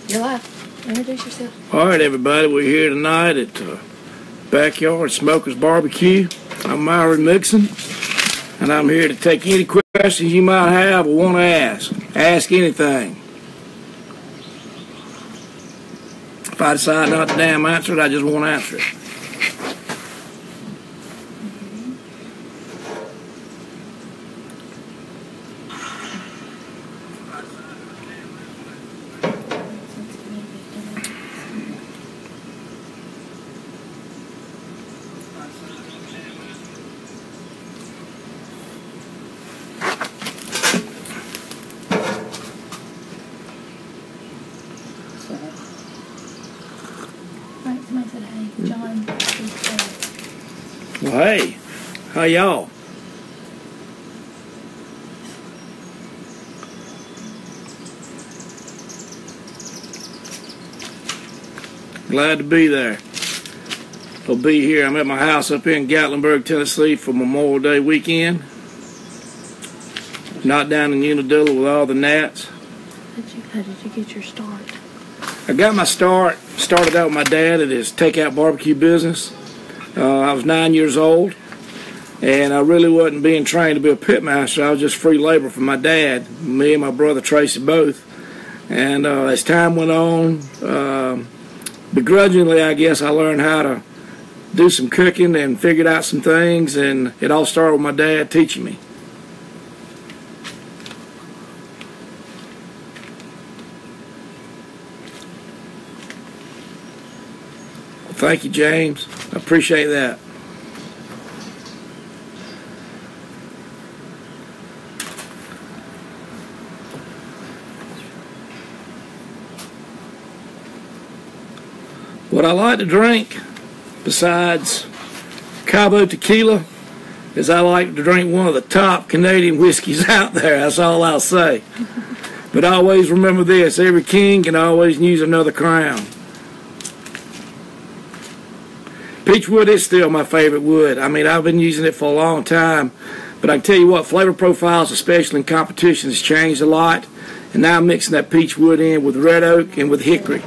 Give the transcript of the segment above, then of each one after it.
You're live. Introduce yourself. All right, everybody. We're here tonight at Backyard Smokers BBQ. I'm Myron Mixon, and I'm here to take any questions you might have or want to ask. Ask anything. If I decide not to damn answer it, I just won't answer it. Somebody said, hey, John. Well, hey, how y'all? Glad to be there. I'll be here. I'm at my house up here in Gatlinburg, Tennessee for Memorial Day weekend. Not down in Unadilla with all the gnats. How did you get your start? I got my started out with my dad at his takeout barbecue business. I was 9 years old, and I really wasn't being trained to be a pit master. I was just free labor from my dad, me and my brother Tracy both. And as time went on, begrudgingly, I guess, I learned how to do some cooking and figured out some things, and it all started with my dad teaching me. Thank you, James. I appreciate that. What I like to drink, besides Cabo tequila, is I like to drink one of the top Canadian whiskeys out there. That's all I'll say. But always remember this, every king can always use another crown. Peachwood is still my favorite wood. I mean, I've been using it for a long time. But I can tell you what, flavor profiles, especially in competition, has changed a lot. And now I'm mixing that peachwood in with red oak and with hickory.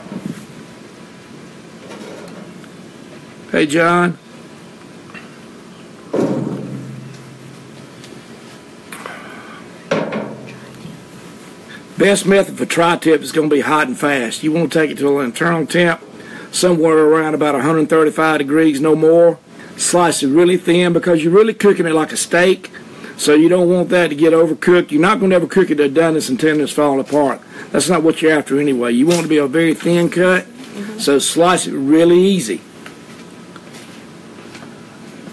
Hey, John. Best method for tri-tip is going to be hot and fast. You want to take it to an internal temp, somewhere around about 135 degrees, no more. Slice it really thin because you're really cooking it like a steak, so you don't want that to get overcooked. You're not going to ever cook it to doneness and tenderness falling apart. That's not what you're after anyway. You want it to be a very thin cut, so slice it really easy.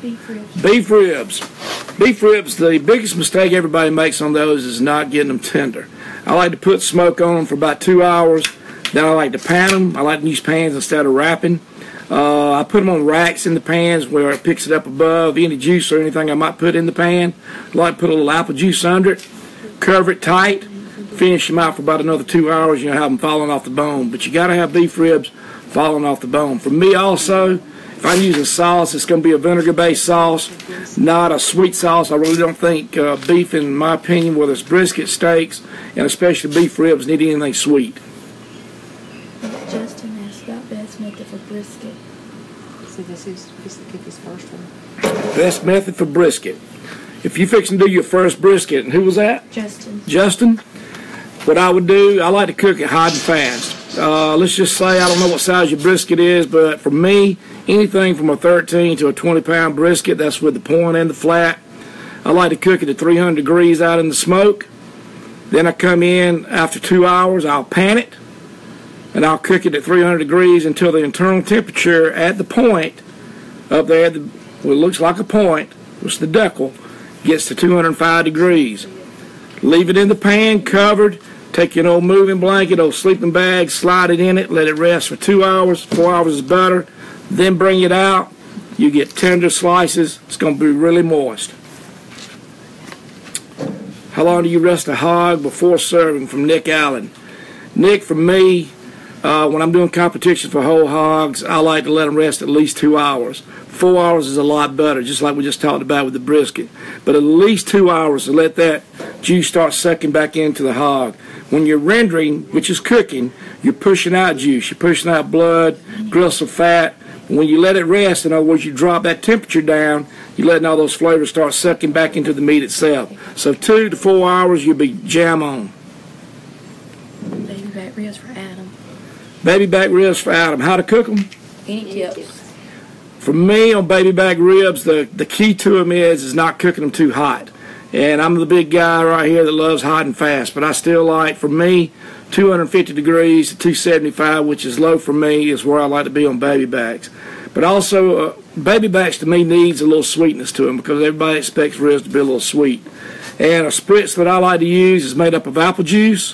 Beef ribs. Beef ribs. Beef ribs, the biggest mistake everybody makes on those is not getting them tender. I like to put smoke on them for about 2 hours. Then I like to pan them. I like to use pans instead of wrapping. I put them on racks in the pans where it picks it up above any juice or anything I might put in the pan. I like to put a little apple juice under it, cover it tight, finish them out for about another 2 hours. You'll have them falling off the bone. But you got to have beef ribs falling off the bone. For me also, if I'm using sauce, it's going to be a vinegar-based sauce, not a sweet sauce. I really don't think beef, in my opinion, whether it's brisket, steaks, and especially beef ribs, need anything sweet. Justin asked about best method for brisket. So this is the cookie's first one. Best method for brisket. If you're fixing to do your first brisket, and who was that? Justin. Justin? What I would do, I like to cook it hot and fast. Let's just say, I don't know what size your brisket is, but for me, anything from a 13 to a 20-pound brisket, that's with the point and the flat. I like to cook it at 300 degrees out in the smoke. Then I come in after 2 hours, I'll pan it, and I'll cook it at 300 degrees until the internal temperature at the point up there, what looks like a point, which is the decal, gets to 205 degrees. Leave it in the pan, covered. Take your old moving blanket, old sleeping bag, slide it in it, let it rest for 2 hours. 4 hours is better. Then bring it out. You get tender slices. It's going to be really moist. How long do you rest a hog before serving? From Nick Allen. Nick, for me, when I'm doing competitions for whole hogs, I like to let them rest at least 2 hours. 4 hours is a lot better, just like we just talked about with the brisket. But at least 2 hours to let that juice start sucking back into the hog. when you're rendering, which is cooking, you're pushing out juice, you're pushing out blood, gristle, fat. When you let it rest, in other words, you drop that temperature down, you're letting all those flavors start sucking back into the meat itself. So 2 to 4 hours, you'll be jam on. Baby back ribs for Adam. Baby back ribs for Adam. How to cook them? Any tips? For me, on baby back ribs, the key to them is not cooking them too hot. And I'm the big guy right here that loves hot and fast, but I still like, for me, 250 degrees to 275, which is low for me, is where I like to be on baby backs. But also, baby backs to me needs a little sweetness to them because everybody expects ribs to be a little sweet. And a spritz that I like to use is made up of apple juice,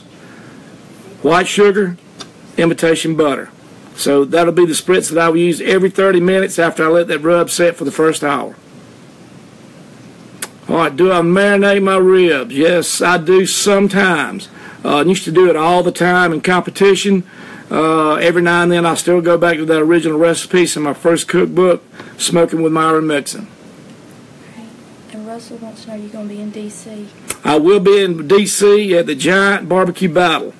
white sugar, imitation butter. So that'll be the spritz that I will use every 30 minutes after I let that rub set for the first hour. All right, do I marinate my ribs? Yes, I do sometimes. I used to do it all the time in competition. Every now and then I still go back to that original recipe in my first cookbook, Smoking with Myron Mixon. Okay. And Russell wants to know, you're going to be in D.C. I will be in D.C. at the Giant Barbecue Battle.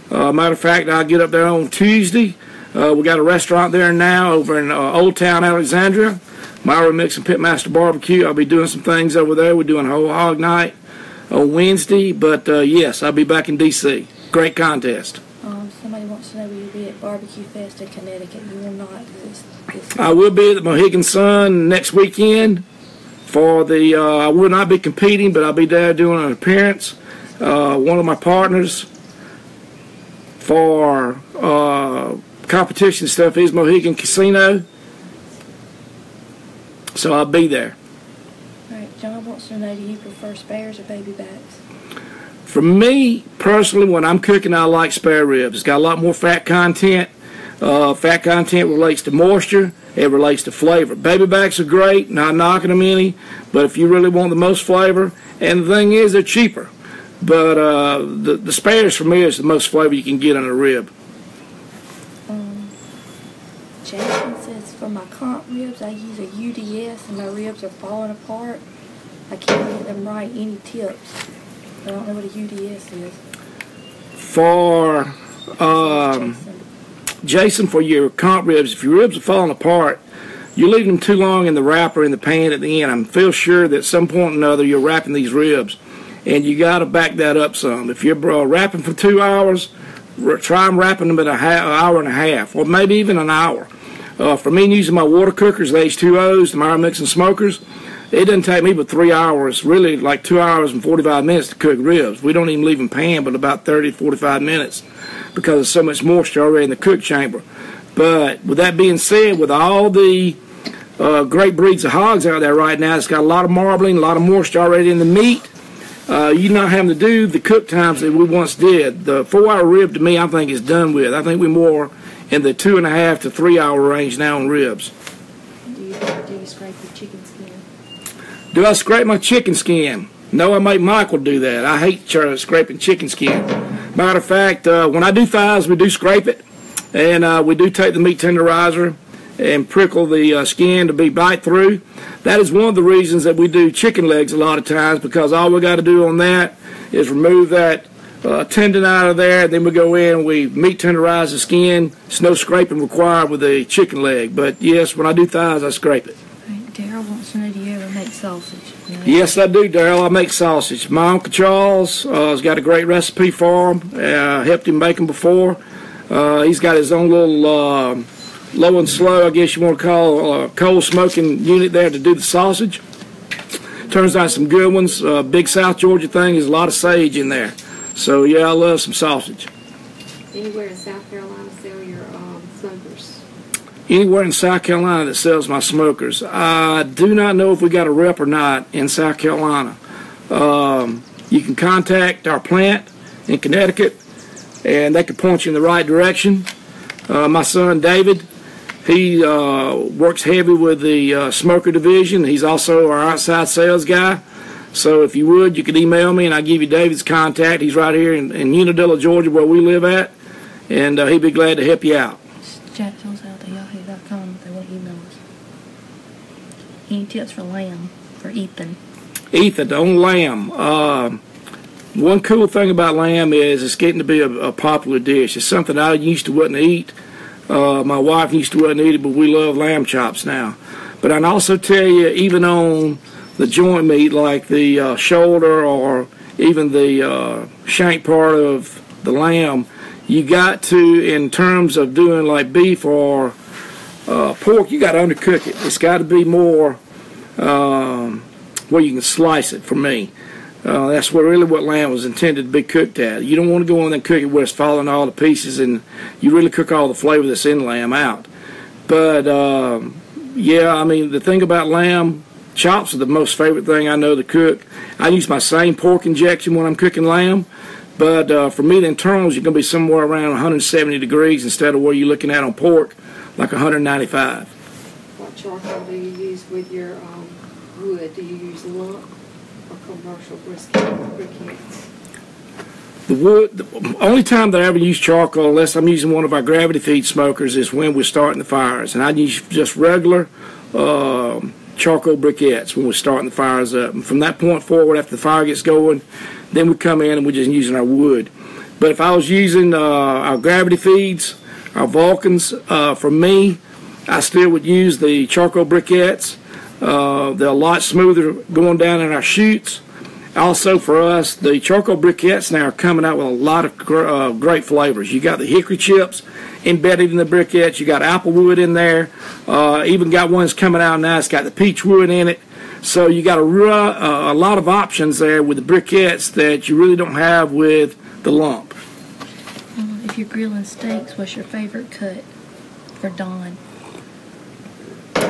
Matter of fact, I'll get up there on Tuesday. We got a restaurant there now over in Old Town Alexandria. Myron Mixon Pitmaster Barbecue. I'll be doing some things over there. We're doing a whole hog night on Wednesday. But yes, I'll be back in D.C. Great contest. Somebody wants to know, will you be at Barbecue Fest in Connecticut? You will not. I will be at the Mohegan Sun next weekend. For the, I will not be competing, but I'll be there doing an appearance. One of my partners for competition stuff is Mohegan Casino. So I'll be there. All right, John wants to know, do you prefer spares or baby backs? For me, personally, when I'm cooking, I like spare ribs. It's got a lot more fat content. Fat content relates to moisture. It relates to flavor. Baby backs are great, not knocking them any, but if you really want the most flavor, and the thing is, they're cheaper. But the spares, for me, is the most flavor you can get on a rib. Jason says, for my comp ribs, I use a UDS and my ribs are falling apart. I can't get them right. Any tips? I don't know what a UDS is. For Jason, for your comp ribs, if your ribs are falling apart, you leave them too long in the wrapper in the pan at the end. I feel sure that at some point or another you're wrapping these ribs, and you got to back that up some. If you're wrapping for 2 hours, try wrapping them at an hour and a half, or maybe even an hour. For me, using my water cookers, the H2Os, the Myron Mixon smokers, it doesn't take me but 3 hours, really like 2 hours and 45 minutes to cook ribs. We don't even leave them pan but about 30 to 45 minutes because there's so much moisture already in the cook chamber. But with that being said, with all the great breeds of hogs out there right now, it's got a lot of marbling, a lot of moisture already in the meat. You're not having to do the cook times that we once did. The 4-hour rib, to me, I think is done with. I think we're more in the 2.5 to 3 hour range now on ribs. Do you scrape your chicken skin? Do I scrape my chicken skin? No, I make Michael do that. I hate scraping chicken skin. Matter of fact, when I do thighs, we do scrape it, and we do take the meat tenderizer and prickle the skin to be bite through. That is one of the reasons that we do chicken legs a lot of times, because all we got to do on that is remove that tendon out of there, then we go in and we meat tenderize the skin. There's no scraping required with a chicken leg, but yes, when I do thighs, I scrape it. Right, Daryl wants to know, do you ever make sausage? Yes, I do, Daryl. I make sausage. My Uncle Charles has got a great recipe for them. Helped him make them before. He's got his own little low and slow, I guess you want to call, coal smoking unit there to do the sausage. Turns out some good ones. Big South Georgia thing, there's a lot of sage in there. So, yeah, I love some sausage. Anywhere in South Carolina sell your smokers? Anywhere in South Carolina that sells my smokers. I do not know if we got a rep or not in South Carolina. You can contact our plant in Connecticut, and they can point you in the right direction. My son, David, he works heavy with the smoker division. He's also our outside sales guy. So if you would, you could email me, and I'll give you David's contact. He's right here in Unadilla, Georgia, where we live at, and he'd be glad to help you out. Jackson's out at yahoo.com if they want to email us. Any tips for lamb for Ethan? Ethan, on lamb. One cool thing about lamb is it's getting to be a popular dish. It's something I used to wouldn't eat. My wife used to wouldn't eat it, but we love lamb chops now. But I'd also tell you, even on the joint meat, like the shoulder or even the shank part of the lamb, you got to, in terms of doing like beef or pork, you got to undercook it. It's got to be more where you can slice it, for me. That's really what lamb was intended to be cooked at. You don't want to go in there and cook it where it's falling all to pieces and you really cook all the flavor that's in lamb out. But, yeah, I mean, the thing about lamb, chops are the most favorite thing I know to cook. I use my same pork injection when I'm cooking lamb, but for me, the internals, you're going to be somewhere around 170 degrees instead of where you're looking at on pork, like 195. What charcoal do you use with your wood? Do you use lump or commercial briquettes? The wood, the only time that I ever use charcoal, unless I'm using one of our gravity feed smokers, is when we're starting the fires. And I use just regular charcoal briquettes when we're starting the fires up. And from that point forward, after the fire gets going, then we come in and we're just using our wood. But if I was using our gravity feeds, our Vulcans, for me, I still would use the charcoal briquettes. They're a lot smoother going down in our chutes. Also, for us, the charcoal briquettes now are coming out with a lot of great flavors. You got the hickory chips embedded in the briquettes. You got applewood in there. Even got ones coming out now. It's got the peach wood in it. So you got a lot of options there with the briquettes that you really don't have with the lump. If you're grilling steaks, what's your favorite cut for Don?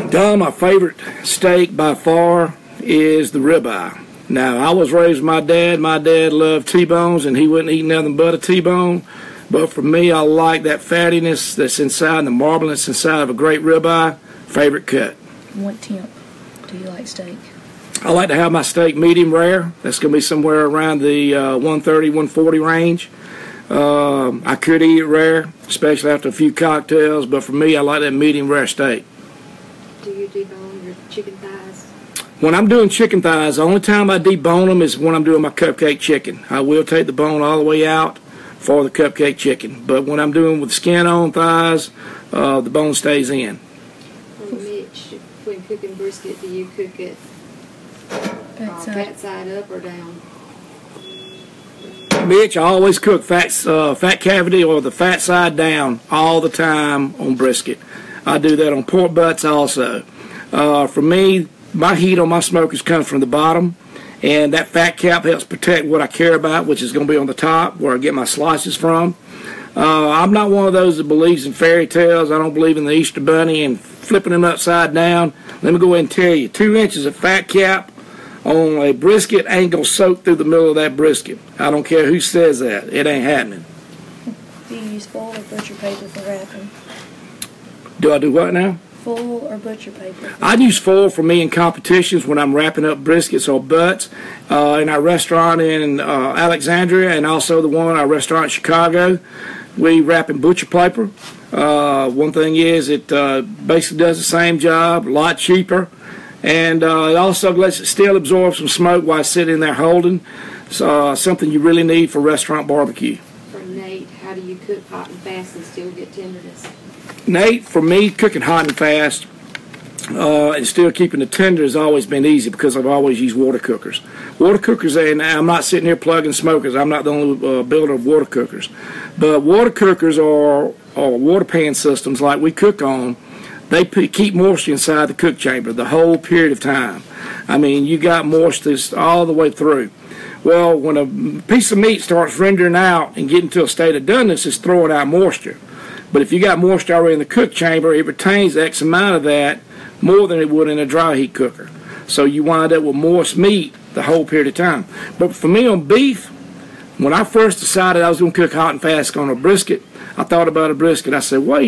Don, my favorite steak by far is the ribeye. Now, I was raised with my dad. My dad loved T-bones, and he wouldn't eat nothing but a T-bone. But for me, I like that fattiness that's inside, the marbleness inside of a great ribeye. Favorite cut. What temp do you like steak? I like to have my steak medium rare. That's going to be somewhere around the 130, 140 range. I could eat it rare, especially after a few cocktails. But for me, I like that medium rare steak. Do you debone your chicken thighs? When I'm doing chicken thighs, the only time I debone them is when I'm doing my cupcake chicken. I will take the bone all the way out for the cupcake chicken. But when I'm doing with skin on thighs, the bone stays in. Mitch, when cooking brisket, do you cook it fat side up or down? Mitch, I always cook fat cavity or the fat side down all the time on brisket. I do that on pork butts also. For me, my heat on my smokers comes from the bottom, and that fat cap helps protect what I care about, which is going to be on the top, where I get my slices from. I'm not one of those that believes in fairy tales. I don't believe in the Easter Bunny and flipping them upside down. Let me go ahead and tell you, 2 inches of fat cap on a brisket ain't going to soak through the middle of that brisket. I don't care who says that. It ain't happening. Do you use foil or butcher paper for wrapping? Do I do what now? Foil or butcher paper? I'd use foil for me in competitions when I'm wrapping up briskets or butts in our restaurant in Alexandria, and also the one in our restaurant in Chicago. We wrap in butcher paper. One thing is it basically does the same job, a lot cheaper, and it also lets it still absorb some smoke while it's sitting there holding. So something you really need for restaurant barbecue. For Nate, how do you cook hot and fast and still get tenderness? Nate, for me, cooking hot and fast and still keeping the tender has always been easy because I've always used water cookers. Water cookers, and I'm not sitting here plugging smokers. I'm not the only builder of water cookers. But water cookers or water pan systems like we cook on, they keep moisture inside the cook chamber the whole period of time. I mean, you got moisture all the way through. Well, when a piece of meat starts rendering out and getting to a state of doneness, it's throwing out moisture. But if you got moisture already in the cook chamber, it retains X amount of that more than it would in a dry heat cooker. So you wind up with moist meat the whole period of time. But for me on beef, when I first decided I was going to cook hot and fast on a brisket, I thought about a brisket. I said, well,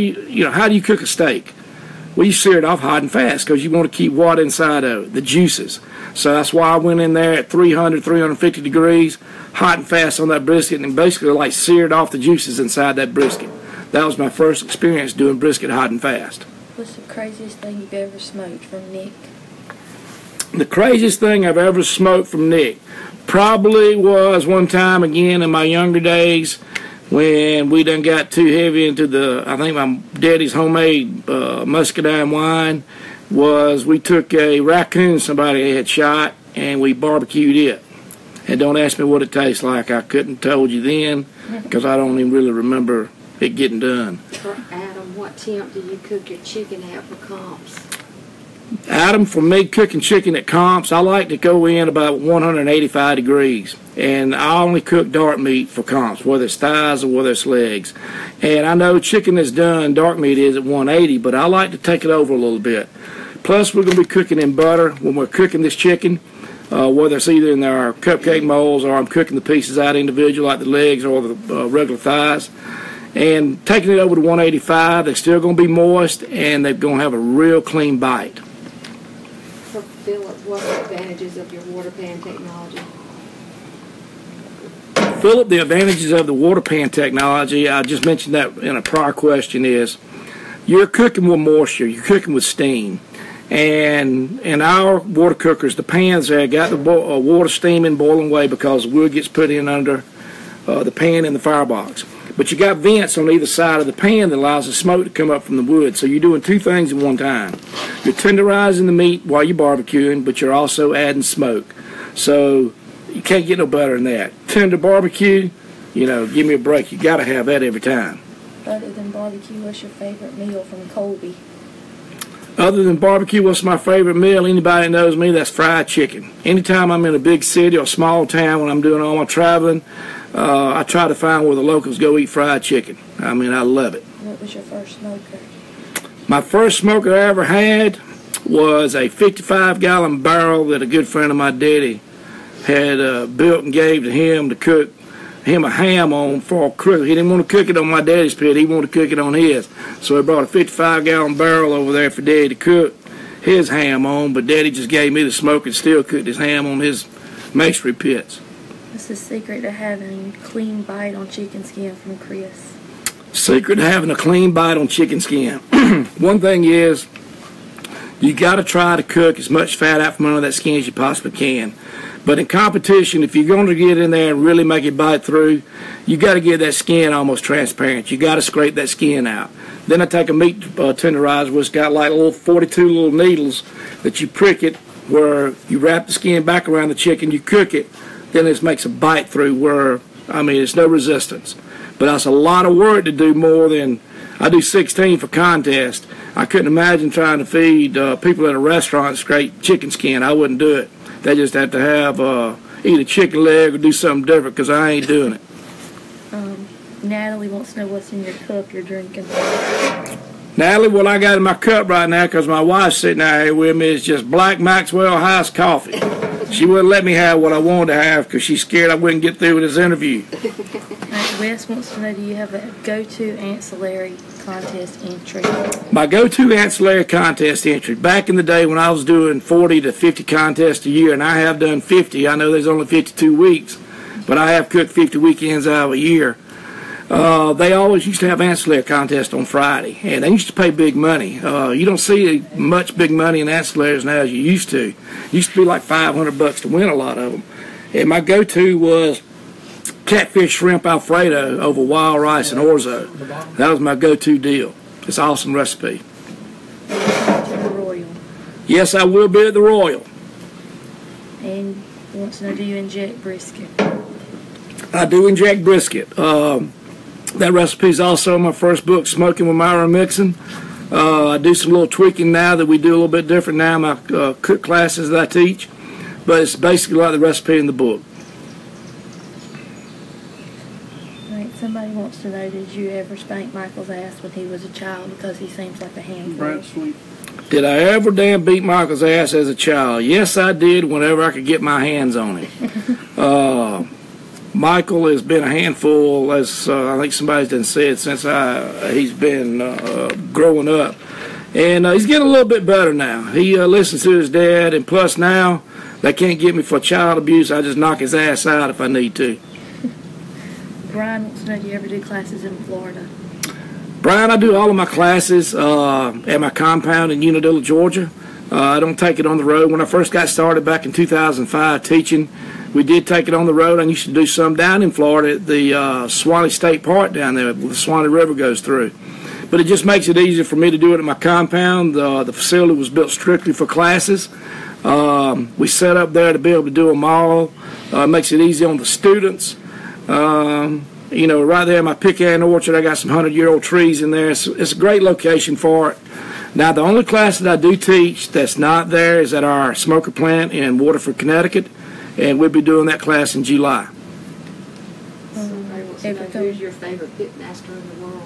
how do you cook a steak? Well, you sear it off hot and fast because you want to keep what inside of it, the juices. So that's why I went in there at 300, 350 degrees, hot and fast on that brisket, and basically like seared off the juices inside that brisket. That was my first experience doing brisket hot and fast. What's the craziest thing you've ever smoked from Nick? The craziest thing I've ever smoked from Nick probably was one time again in my younger days when we done got too heavy into I think my daddy's homemade muscadine wine. Was we took a raccoon somebody had shot and we barbecued it. And don't ask me what it tastes like. I couldn't told you then because I don't even really remember it getting done. For Adam, what temp do you cook your chicken at for comps? Adam, for me, cooking chicken at comps, I like to go in about 185 degrees. And I only cook dark meat for comps, whether it's thighs or whether it's legs. And I know chicken is done, dark meat is at 180, but I like to take it over a little bit. Plus, we're going to be cooking in butter when we're cooking this chicken, whether it's either in our cupcake molds or I'm cooking the pieces out individual like the legs or the regular thighs. And taking it over to 185, they're still going to be moist and they're going to have a real clean bite. For Philip, what are the advantages of your water pan technology? Philip, the advantages of the water pan technology, I just mentioned that in a prior question, is you're cooking with moisture, you're cooking with steam. And in our water cookers, the pans there got the water steaming, boiling away because wood gets put in under the pan in the firebox. But you got vents on either side of the pan that allows the smoke to come up from the wood. So you're doing two things at one time. You're tenderizing the meat while you're barbecuing, but you're also adding smoke. So you can't get no better than that. Tender barbecue, you know, give me a break. You got to have that every time. Other than barbecue, what's your favorite meal from Colby? Other than barbecue, what's my favorite meal? Anybody that knows me, that's fried chicken. Anytime I'm in a big city or small town when I'm doing all my traveling, I try to find where the locals go eat fried chicken. I mean, I love it. What was your first smoker? My first smoker I ever had was a 55-gallon barrel that a good friend of my daddy had built and gave to him to cook him a ham on for a crew. He didn't want to cook it on my daddy's pit. He wanted to cook it on his. So he brought a 55-gallon barrel over there for Daddy to cook his ham on, but Daddy just gave me the smoke and still cooked his ham on his masonry pits. What's the secret to having a clean bite on chicken skin from Chris? Secret to having a clean bite on chicken skin. One thing is, you got to try to cook as much fat out from under that skin as you possibly can. But in competition, if you're going to get in there and really make it bite through, you got to get that skin almost transparent. You got to scrape that skin out. Then I take a meat tenderizer, which got like 42 little needles that you prick it, where you wrap the skin back around the chicken, you cook it, then it makes a bite through where, I mean, it's no resistance. But that's a lot of work to do more than, I do 16 for contest. I couldn't imagine trying to feed people at a restaurant scrape chicken skin. I wouldn't do it. They just have to have eat a chicken leg or do something different because I ain't doing it. Natalie wants to know what's in your cup you're drinking. Natalie, what I got in my cup right now, because my wife's sitting out here with me, is just Black Maxwell House coffee. She wouldn't let me have what I wanted to have because she's scared I wouldn't get through with this interview. Wes wants to know, do you have a go-to ancillary contest entry? My go-to ancillary contest entry, back in the day when I was doing 40 to 50 contests a year, and I have done 50. I know there's only 52 weeks, but I have cooked 50 weekends out of a year. They always used to have ancillary contests on Friday, and they used to pay big money. You don't see much big money in ancillaries now as you used to. It used to be like $500 to win a lot of them. And my go-to was catfish shrimp Alfredo over wild rice and orzo. That was my go-to deal. It's an awesome recipe. The Royal. Yes, I will be at the Royal. And he wants to know, do you inject brisket? I do inject brisket. That recipe is also in my first book, Smoking with Myron Mixon. I do some little tweaking now that we do a little bit different now in my cook classes that I teach. But it's basically like the recipe in the book. Somebody wants to know, did you ever spank Michael's ass when he was a child because he seems like a handful? Did I ever damn beat Michael's ass as a child? Yes, I did whenever I could get my hands on him. Michael has been a handful, as I think somebody's done said, since he's been growing up. And he's getting a little bit better now. He listens to his dad, and plus now, they can't get me for child abuse. I just knock his ass out if I need to. Brian wants to know, do you ever do classes in Florida? Brian, I do all of my classes at my compound in Unadilla, Georgia. I don't take it on the road. When I first got started back in 2005 teaching, we did take it on the road. I used to do some down in Florida at the Swanee State Park down there where the Swanee River goes through. But it just makes it easier for me to do it at my compound. The facility was built strictly for classes. We set up there to be able to do them all. It makes it easy on the students. You know, right there in my pecan orchard, I got some 100-year-old trees in there. It's a great location for it. Now, the only class that I do teach that's not there is at our smoker plant in Waterford, Connecticut, and we'll be doing that class in July. Who's your favorite pit master in the world?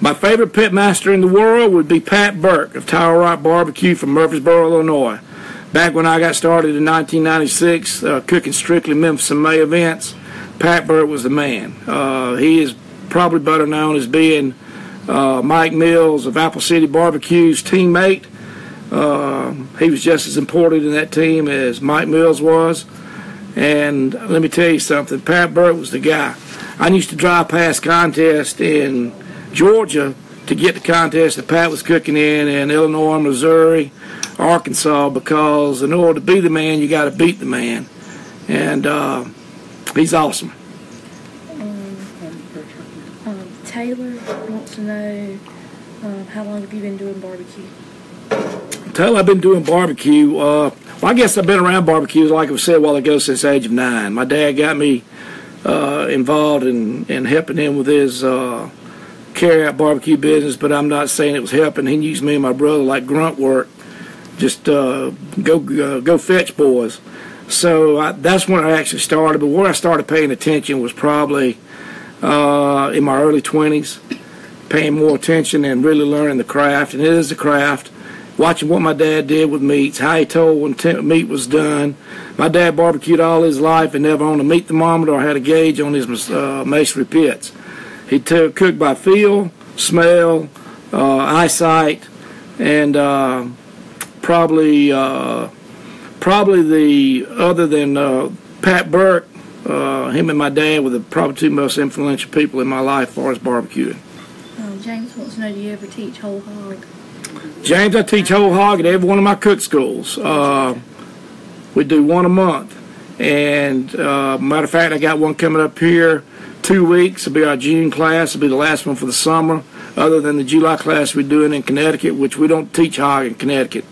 My favorite pit master in the world would be Pat Burke of Tower Rock Barbecue from Murfreesboro, Illinois. Back when I got started in 1996, cooking strictly Memphis and May events, Pat Burke was the man. He is probably better known as being Mike Mills of Apple City Barbecue's teammate. He was just as important in that team as Mike Mills was. And let me tell you something, Pat Burke was the guy. I used to drive past contests in Georgia to get the contest that Pat was cooking in Illinois, Missouri, Arkansas, because in order to be the man, you got to beat the man. And he's awesome. Taylor wants to know how long have you been doing barbecue? Taylor, I've been doing barbecue. Well, I guess I've been around barbecues, like I said a while ago, since the age of 9. My dad got me involved in helping him with his carry-out barbecue business, but I'm not saying it was helping. He used me and my brother like grunt work, just go fetch boys. So that's when I actually started. But where I started paying attention was probably in my early 20s, paying more attention and really learning the craft. And it is a craft. Watching what my dad did with meats, how he told when meat was done. My dad barbecued all his life and never owned a meat thermometer or had a gauge on his masonry pits. He cooked by feel, smell, eyesight, and probably the other than Pat Burke, him and my dad were the probably two most influential people in my life as far as barbecuing. James wants to know, do you ever teach whole hog? James, I teach whole hog at every one of my cook schools. We do one a month. And matter of fact, I got one coming up here 2 weeks. It'll be our June class. It'll be the last one for the summer, other than the July class we're doing in Connecticut, which we don't teach hog in Connecticut.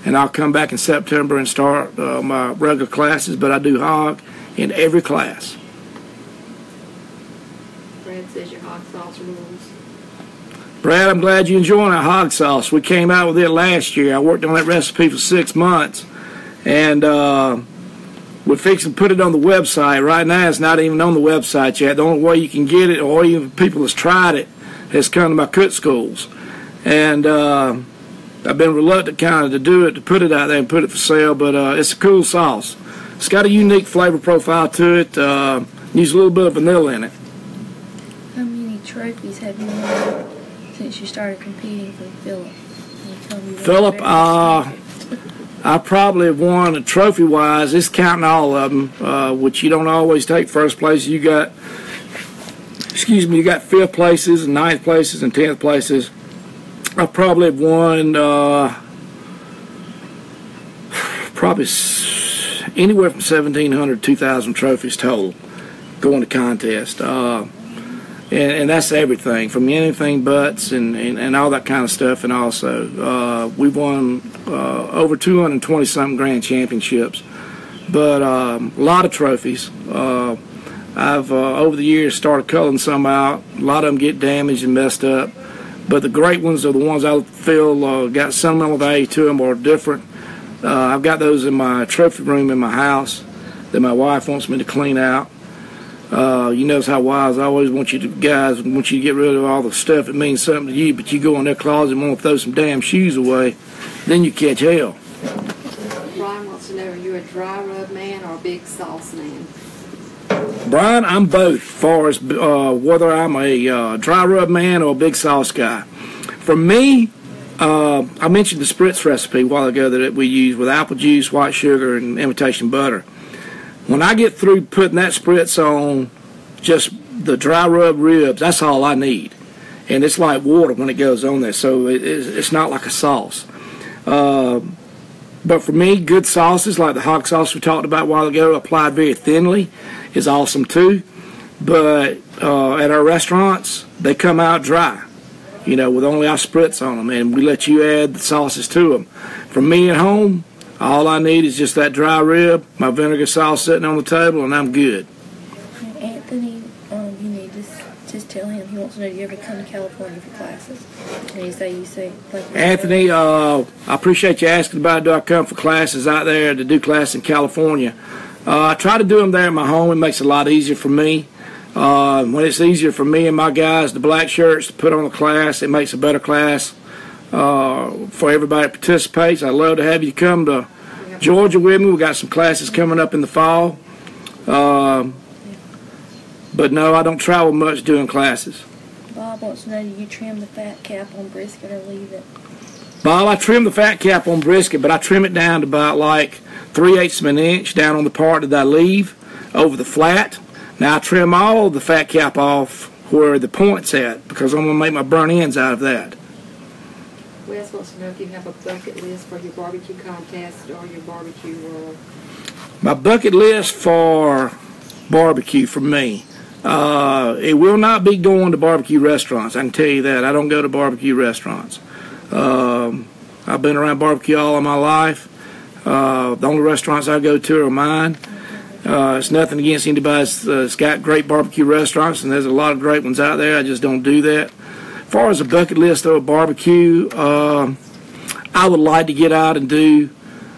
And I'll come back in September and start my regular classes, but I do hog in every class. Brad says your hog sauce rules. Brad, I'm glad you're enjoying our hog sauce. We came out with it last year. I worked on that recipe for 6 months. And we're fixing to put it on the website. Right now, it's not even on the website yet. The only way you can get it, or even people that's tried it, has come to my cook schools. And I've been reluctant kind of to do it, to put it out there and put it for sale, but it's a cool sauce. It's got a unique flavor profile to it. Use a little bit of vanilla in it. How many trophies have you won since you started competing for Philip? Philip, I probably have won trophy-wise, it's counting all of them, which you don't always take first place. You got 5th places and 9th places and 10th places. I probably have won probably anywhere from 1,700 to 2,000 trophies total going to contest. And that's everything, from anything butts and all that kind of stuff. And also, we've won over 220-something grand championships. But a lot of trophies. I've, over the years, started culling some out. A lot of them get damaged and messed up. But the great ones are the ones I feel got sentimental value to them or different. I've got those in my trophy room in my house that my wife wants me to clean out. You notice how wise I always want you to, guys, want you to get rid of all the stuff that means something to you, but you go in their closet and want to throw some damn shoes away, then you catch hell. Brian wants to know, are you a dry rub man or a big sauce man? Brian, I'm both, as far as whether I'm a dry rub man or a big sauce guy. For me, I mentioned the spritz recipe a while ago that we use with apple juice, white sugar, and imitation butter. When I get through putting that spritz on just the dry rub ribs, that's all I need. And it's like water when it goes on there, so it's not like a sauce. But for me, good sauces like the hog sauce we talked about a while ago, applied very thinly, is awesome too. But at our restaurants, they come out dry, with only our spritz on them, and we let you add the sauces to them. For me at home, all I need is just that dry rib, my vinegar sauce sitting on the table, and I'm good. Anthony, you need to just tell him, he wants to know, do you ever come to California for classes? And you say, Anthony, I appreciate you asking about, do I come for classes out there to do classes in California? I try to do them there at my home. It makes it a lot easier for me. When it's easier for me and my guys, the black shirts, to put on a class, it makes a better class for everybody that participates. I'd love to have you come to Georgia with me. We've got some classes coming up in the fall. But no, I don't travel much doing classes. Bob wants to know, do you trim the fat cap on brisket or leave it? Bob, I trim the fat cap on brisket, but I trim it down to about like 3/8 of an inch down on the part that I leave over the flat. Now I trim all the fat cap off where the point's at, because I'm going to make my burnt ends out of that. Wes wants to know if you have a bucket list for your barbecue contest or your barbecue roll. My bucket list for barbecue for me, it will not be going to barbecue restaurants. I can tell you that. I don't go to barbecue restaurants. I've been around barbecue all of my life. The only restaurants I go to are mine. It's nothing against anybody that's got great barbecue restaurants, and there's a lot of great ones out there. I just don't do that. As far as a bucket list of barbecue, I would like to get out and do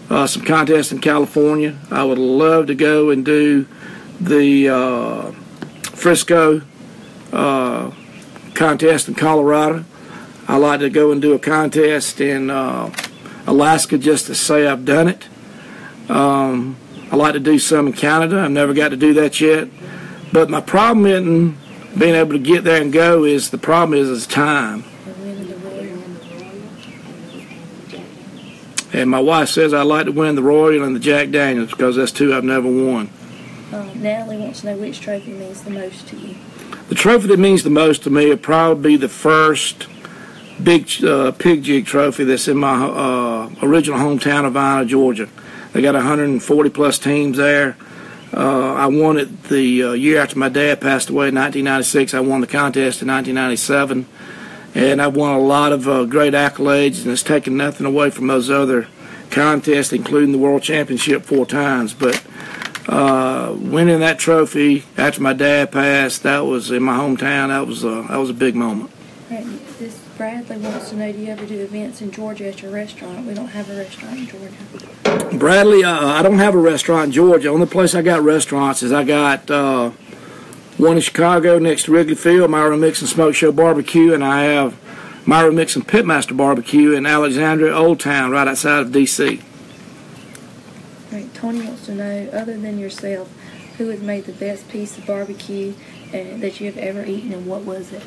some contests in California. I would love to go and do the Frisco contest in Colorado. I like to go and do a contest in Alaska just to say I've done it. I like to do some in Canada. I've never got to do that yet. But my problem isn't being able to get there and go. The problem is time. And my wife says I like to win the Royal and the Jack Daniels because that's two I've never won. Natalie wants to know which trophy means the most to you. The trophy that means the most to me would probably be the first big pig jig trophy that's in my original hometown of Vienna, Georgia. They got 140-plus teams there. I won it the year after my dad passed away in 1996. I won the contest in 1997. And I've won a lot of great accolades, and it's taken nothing away from those other contests, including the World Championship 4 times. But winning that trophy after my dad passed, that was in my hometown. That was a big moment. Right. This Bradley wants to know, do you ever do events in Georgia at your restaurant? We don't have a restaurant in Georgia. Bradley, I don't have a restaurant in Georgia. The only place I got restaurants is I got one in Chicago next to Wrigley Field, Myron Mixon Smoke Show Barbecue, and I have Myron Mixon Pitmaster Barbecue in Alexandria, Old Town, right outside of D.C. Right. Tony wants to know, other than yourself, who has made the best piece of barbecue that you have ever eaten, and what was it?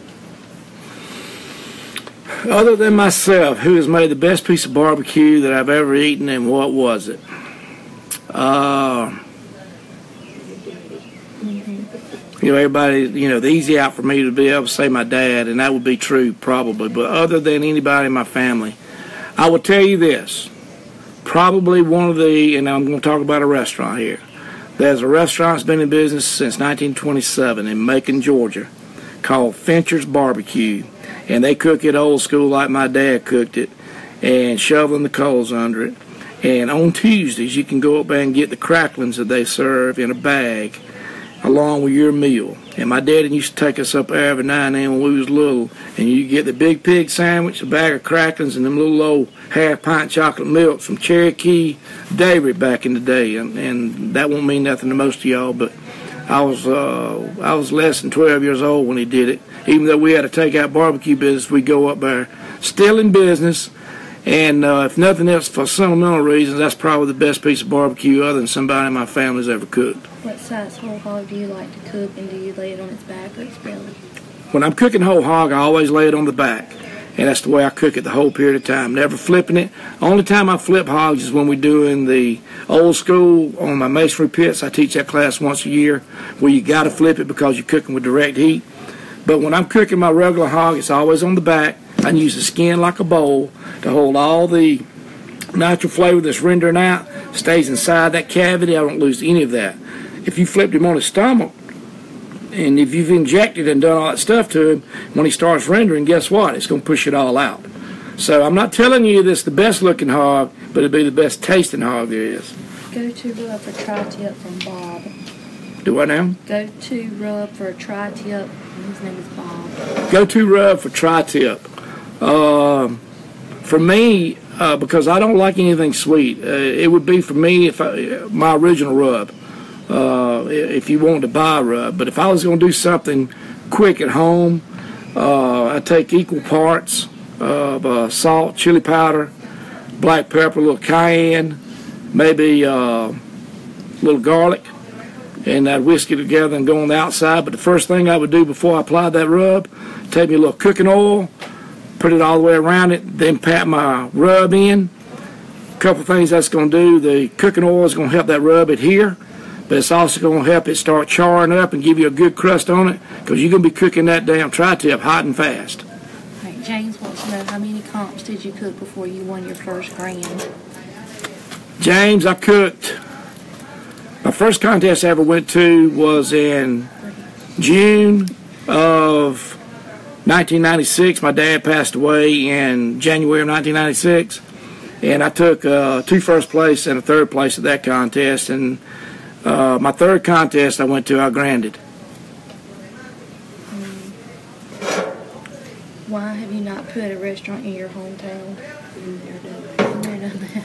Other than myself, who has made the best piece of barbecue that I've ever eaten, and what was it? Everybody, the easy out for me to be able to say my dad, and that would be true probably. But other than anybody in my family, I will tell you this. Probably one of the, and I'm going to talk about a restaurant here. There's a restaurant that's been in business since 1927 in Macon, Georgia, called Fincher's Barbecue. And they cook it old school like my dad cooked it, and shoveling the coals under it. And on Tuesdays, you can go up there and get the cracklings that they serve in a bag along with your meal. And my daddy used to take us up there every now and then when we was little, and you get the big pig sandwich, a bag of cracklings, and them little old half-pint chocolate milk from Cherokee Dairy back in the day. And that won't mean nothing to most of y'all, but I was less than 12 years old when he did it. Even though we had a takeout barbecue business, we'd go up there, still in business, and if nothing else, for sentimental reasons, that's probably the best piece of barbecue other than somebody in my family's ever cooked. What size whole hog do you like to cook, and do you lay it on its back or its belly? When I'm cooking whole hog, I always lay it on the back, and that's the way I cook it the whole period of time, never flipping it. Only time I flip hogs is when we're doing the old school on my masonry pits. I teach that class once a year where you got to flip it because you're cooking with direct heat. But when I'm cooking my regular hog, it's always on the back. I use the skin like a bowl to hold all the natural flavor that's rendering out stays inside that cavity. I don't lose any of that. If you flipped him on his stomach, and if you've injected and done all that stuff to him, when he starts rendering, guess what? It's going to push it all out. So I'm not telling you this is the best looking hog, but it'll be the best tasting hog there is. Go to rub for tri-tip from Bob. Do what now? Go to rub for a tri-tip. His name is Bob. Go to rub for tri-tip. For me, because I don't like anything sweet, it would be for me my original rub. If you wanted to buy a rub. But if I was going to do something quick at home, I'd take equal parts of salt, chili powder, black pepper, a little cayenne, maybe a little garlic, and I'd whisk it together and go on the outside. But the first thing I would do before I applied that rub, take me a little cooking oil, put it all the way around it, then pat my rub in. A couple things that's going to do, the cooking oil is going to help that rub adhere, but it's also going to help it start charring up and give you a good crust on it, because you're going to be cooking that damn tri-tip hot and fast. Right, James wants to know, how many comps did you cook before you won your first grand? James, I cooked. My first contest I ever went to was in June of 1996. My dad passed away in January of 1996, and I took 2 first place and a 3rd place at that contest. And my 3rd contest I went to, I granded. Why have you not put a restaurant in your hometown? Never done that.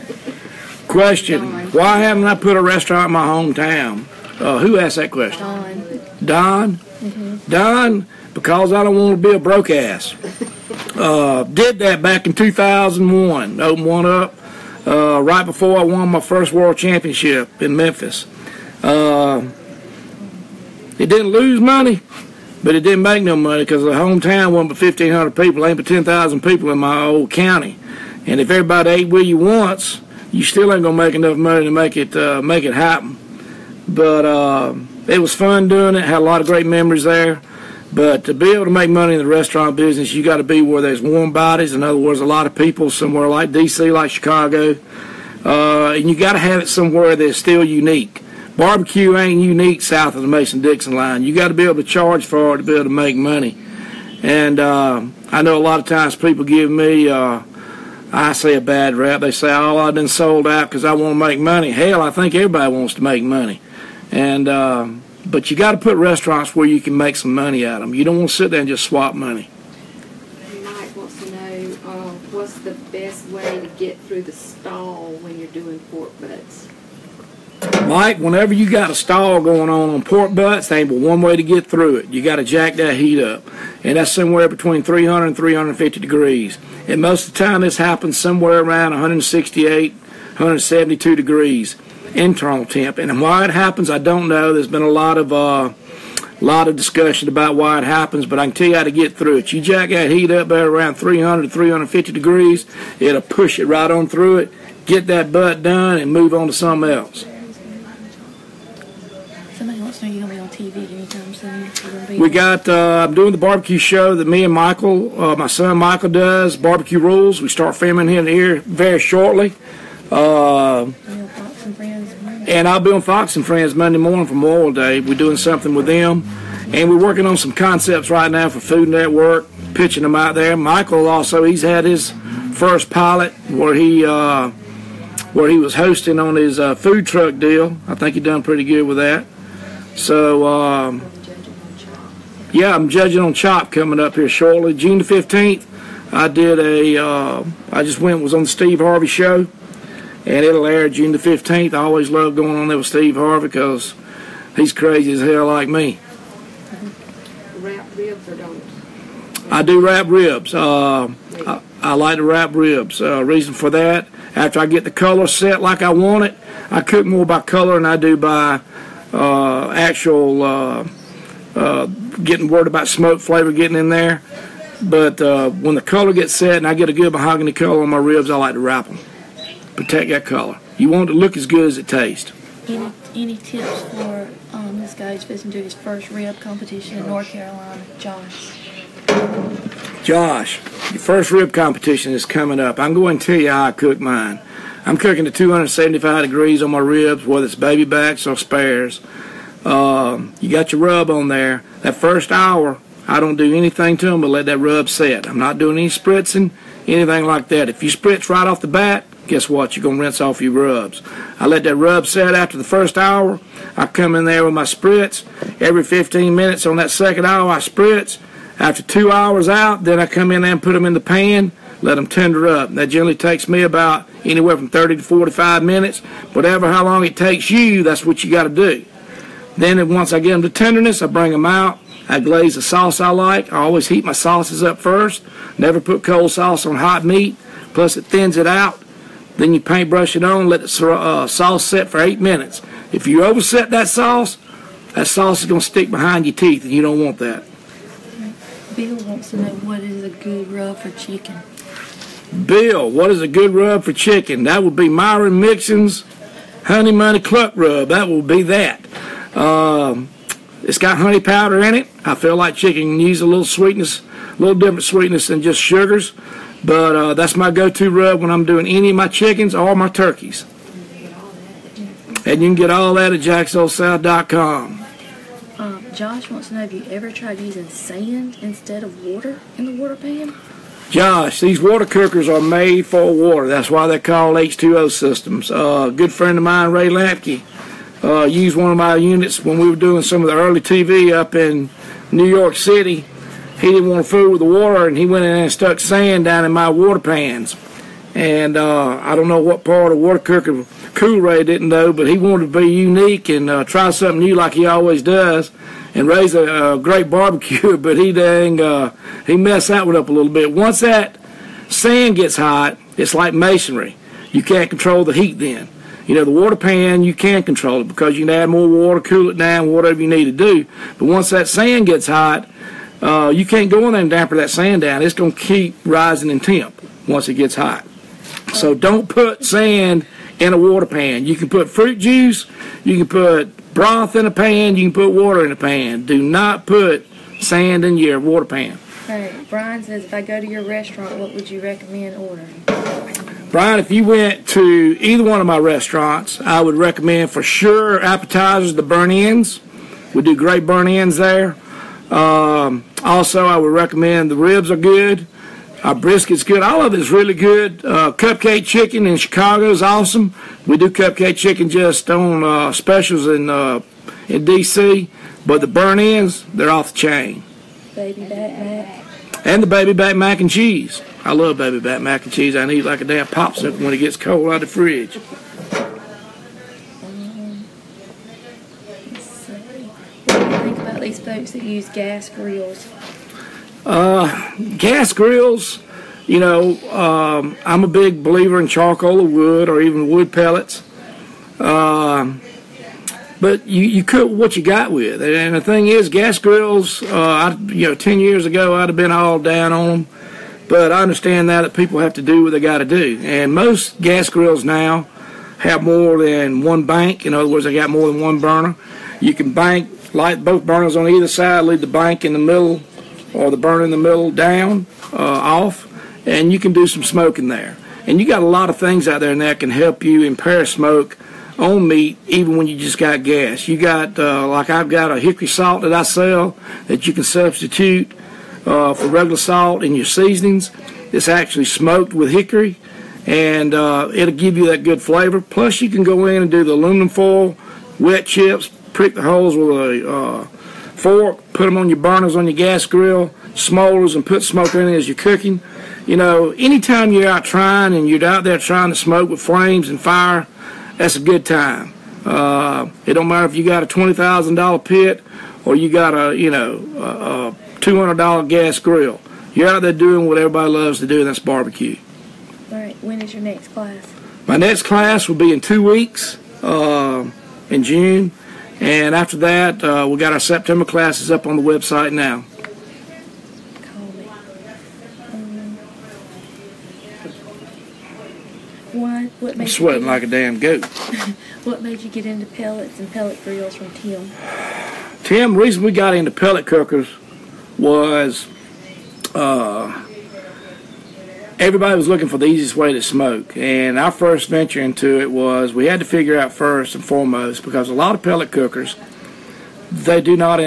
Question: why haven't I put a restaurant in my hometown? Who asked that question? Don. Don? Mm-hmm. Don, because I don't want to be a broke ass. Did that back in 2001. Opened one up right before I won my first world championship in Memphis. It didn't lose money, but it didn't make no money, because the hometown wasn't but 1,500 people. Ain't but 10,000 people in my old county. And if everybody ate with you once, you still ain't gonna make enough money to make it happen. But it was fun doing it. Had a lot of great memories there. But to be able to make money in the restaurant business, you got to be where there's warm bodies. In other words, a lot of people, somewhere like D.C., like Chicago, and you got to have it somewhere that's still unique. Barbecue ain't unique south of the Mason-Dixon line. You got to be able to charge for it to be able to make money. And I know a lot of times people give me, I say, a bad rap. They say, oh, I done sold out because I want to make money. Hell, I think everybody wants to make money. And but you got to put restaurants where you can make some money out of them. You don't want to sit there and just swap money. Mike wants to know, what's the best way to get through the stall when you're doing pork butts? Mike, whenever you got a stall going on pork butts, there ain't but one way to get through it. You got to jack that heat up. And that's somewhere between 300 and 350 degrees. And most of the time this happens somewhere around 168, 172 degrees internal temp. And why it happens, I don't know. There's been a lot of discussion about why it happens, but I can tell you how to get through it. You jack that heat up there around 300 to 350 degrees, it'll push it right on through it, get that butt done, and move on to something else. Somebody wants to know, you're going to be on TV anytime soon? We got, I'm doing the barbecue show that me and Michael, my son Michael does, Barbecue Rules. We start filming him here very shortly. And I'll be on Fox and Friends Monday morning for Memorial Day. We're doing something with them. And we're working on some concepts right now for Food Network, pitching them out there. Michael also, he's had his first pilot where he was hosting on his food truck deal. I think he done pretty good with that. So, yeah, I'm judging on Chop coming up here shortly. June the 15th, I just was on the Steve Harvey show. And it'll air June the 15th. I always love going on there with Steve Harvey because he's crazy as hell like me. Wrap ribs or don't? I do wrap ribs. I like to wrap ribs. Reason for that, after I get the color set like I want it, I cook more by color than I do by actual getting worried about smoke flavor getting in there. But when the color gets set and I get a good mahogany color on my ribs, I like to wrap them. Protect that color. You want it to look as good as it tastes. Any tips for this guy who's supposed to do his first rib competition in North Carolina, Josh? Josh, your first rib competition is coming up. I'm going to tell you how I cook mine. I'm cooking to 275 degrees on my ribs, whether it's baby backs or spares. You got your rub on there. That first hour, I don't do anything to them but let that rub set. I'm not doing any spritzing, anything like that. If you spritz right off the bat, guess what? You're going to rinse off your rubs. I let that rub set after the first hour. I come in there with my spritz. Every 15 minutes on that second hour, I spritz. After 2 hours out, then I come in there and put them in the pan, let them tender up. That generally takes me about anywhere from 30 to 45 minutes. Whatever how long it takes you, that's what you got to do. Then once I get them to tenderness, I bring them out. I glaze the sauce I like. I always heat my sauces up first. Never put cold sauce on hot meat. Plus it thins it out. Then you paintbrush it on, let the sauce set for 8 minutes. If you overset that sauce is going to stick behind your teeth, and you don't want that. Bill wants to know what is a good rub for chicken. Bill, what is a good rub for chicken? That would be Myron Mixon's Honey Money Cluck Rub. That will be that. It's got honey powder in it. I feel like chicken needs a little sweetness, a little different sweetness than just sugars. But that's my go-to rub when I'm doing any of my chickens or my turkeys. And you can get all that at jacksouthsouth.com. Josh wants to know if you ever tried using sand instead of water in the water pan? Josh, these water cookers are made for water. That's why they're called H2O systems. A good friend of mine, Ray Lampke, used one of my units when we were doing some of the early TV up in New York City. He didn't want to fool with the water, and he went in and stuck sand down in my water pans. And I don't know what part of water cooker Cool Ray didn't know, but he wanted to be unique and try something new like he always does, and raise a great barbecue. But he messed that one up a little bit. Once that sand gets hot, it's like masonry. You can't control the heat then. You know, the water pan, you can control it because you can add more water, cool it down, whatever you need to do. But once that sand gets hot, you can't go in there and damper that sand down. It's going to keep rising in temp once it gets hot. So don't put sand in a water pan. You can put fruit juice, you can put broth in a pan, you can put water in a pan. Do not put sand in your water pan. Hey, Brian says, if I go to your restaurant, what would you recommend ordering? Brian, if you went to either one of my restaurants, I would recommend for sure appetizers, the burnt ends. We do great burnt ends there. Also, I would recommend the ribs are good. Our brisket's good. All of it's really good. Cupcake chicken in Chicago is awesome. We do cupcake chicken just on specials in D.C., but the burnt ends, they're off the chain. Baby back mac. And the baby back mac and cheese. I love baby back mac and cheese. I eat like a damn popsicle when it gets cold out of the fridge. Let's see. What do you think about these folks that use gas grills? Gas grills, you know, I'm a big believer in charcoal or wood or even wood pellets. But you cook what you got with. And the thing is, gas grills, 10 years ago, I'd have been all down on them. But I understand now that people have to do what they got to do. And most gas grills now have more than one bank. In other words, they got more than one burner. You can light both burners on either side, leave the bank in the middle or the burner in the middle down, off, and you can do some smoking there. And you got a lot of things out there that can help you impair smoke on meat, even when you just got gas. You got, like I've got a hickory salt that I sell that you can substitute for regular salt in your seasonings. It's actually smoked with hickory, and it'll give you that good flavor. Plus, you can go in and do the aluminum foil, wet chips, prick the holes with a fork, put them on your burners on your gas grill, smolders, and put smoke in it as you're cooking. You know, anytime you're out trying and you're out there trying to smoke with flames and fire, that's a good time. It don't matter if you got a $20,000 pit or you got a $200 gas grill. You're out there doing what everybody loves to do, and that's barbecue. All right, when is your next class? My next class will be in 2 weeks, in June. And after that, we got our September classes up on the website now. Call me. What made I'm sweating like a damn goat. What made you get into pellets and pellet grills from Tim? Tim, the reason we got into pellet cookers was everybody was looking for the easiest way to smoke. And our first venture into it was we had to figure out first and foremost, because a lot of pellet cookers, they do not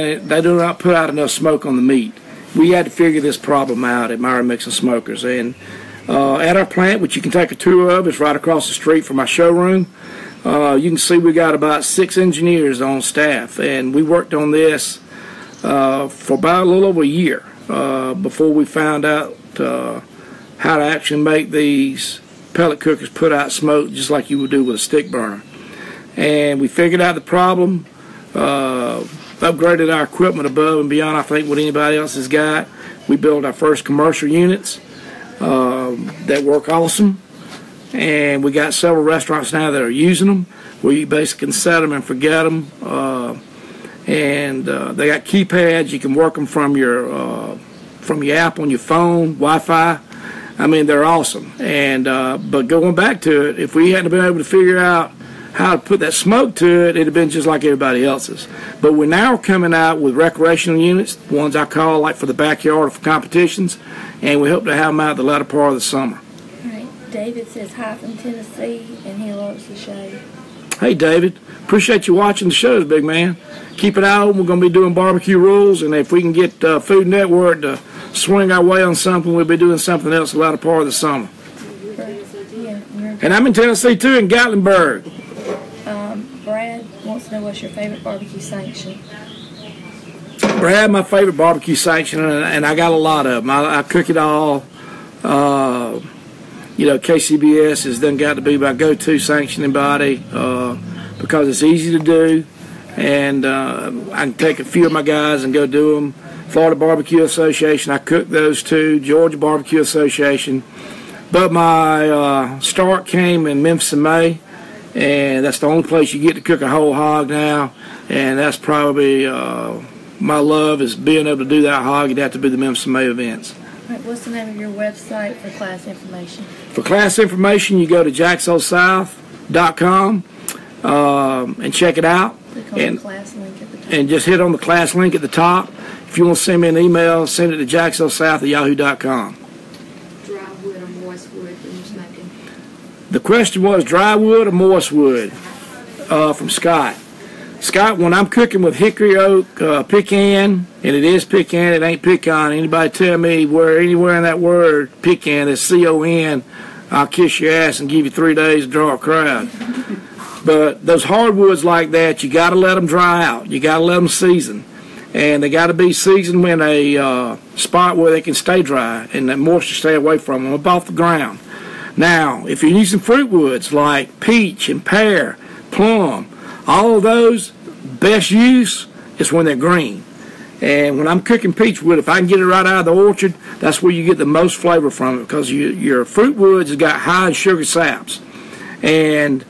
put out enough smoke on the meat. We had to figure this problem out at Myron Mixon Smokers. And at our plant, which you can take a tour of, it's right across the street from my showroom. You can see we got about 6 engineers on staff, and we worked on this for about a little over a year before we found out how to actually make these pellet cookers put out smoke just like you would do with a stick burner. And we figured out the problem, upgraded our equipment above and beyond, I think, what anybody else has got. We built our first commercial units that work awesome. And we got several restaurants now that are using them, where you basically can set them and forget them. And they got keypads. You can work them from your app on your phone, Wi-Fi. I mean, they're awesome. And but going back to it, if we hadn't been able to figure out how to put that smoke to it, it'd have been just like everybody else's. But we're now coming out with recreational units, ones I call like for the backyard or for competitions, and we hope to have them out the latter part of the summer. David says hi from Tennessee, and he loves the show. Hey, David. Appreciate you watching the shows, big man. Keep it out. We're going to be doing barbecue rules, and if we can get Food Network to swing our way on something, we'll be doing something else the latter part of the summer. And I'm in Tennessee, too, in Gatlinburg. Brad wants to know what's your favorite barbecue sanction. Brad, my favorite barbecue sanction, and I got a lot of them. I cook it all. You know, KCBS has then got to be my go-to sanctioning body because it's easy to do, and I can take a few of my guys and go do them. Florida Barbecue Association, I cook those too. Georgia Barbecue Association. But my start came in Memphis in May, and that's the only place you get to cook a whole hog now, and that's probably my love is being able to do that hog. It'd have to be the Memphis in May events. What's the name of your website for class information? For class information, you go to jacksosouth.com and check it out. Click on the class link at the top. And just hit on the class link at the top. If you want to send me an email, send it to jacksosouth@yahoo.com. Dry wood or moist wood when you're smoking? The question was dry wood or moist wood from Scott. Scott, when I'm cooking with hickory oak pecan, and it is pecan, it ain't pecan. Anybody tell me anywhere in that word pecan is C-O-N, I'll kiss your ass and give you 3 days to draw a crowd. But those hardwoods like that, you got to let them dry out. You got to let them season. And they got to be seasoned in a spot where they can stay dry and the moisture stay away from them, up off the ground. Now, if you're using fruit woods like peach and pear, plum, all of those, best use is when they're green. And when I'm cooking peach wood, if I can get it right out of the orchard, that's where you get the most flavor from it, because your fruit woods has got high sugar saps. And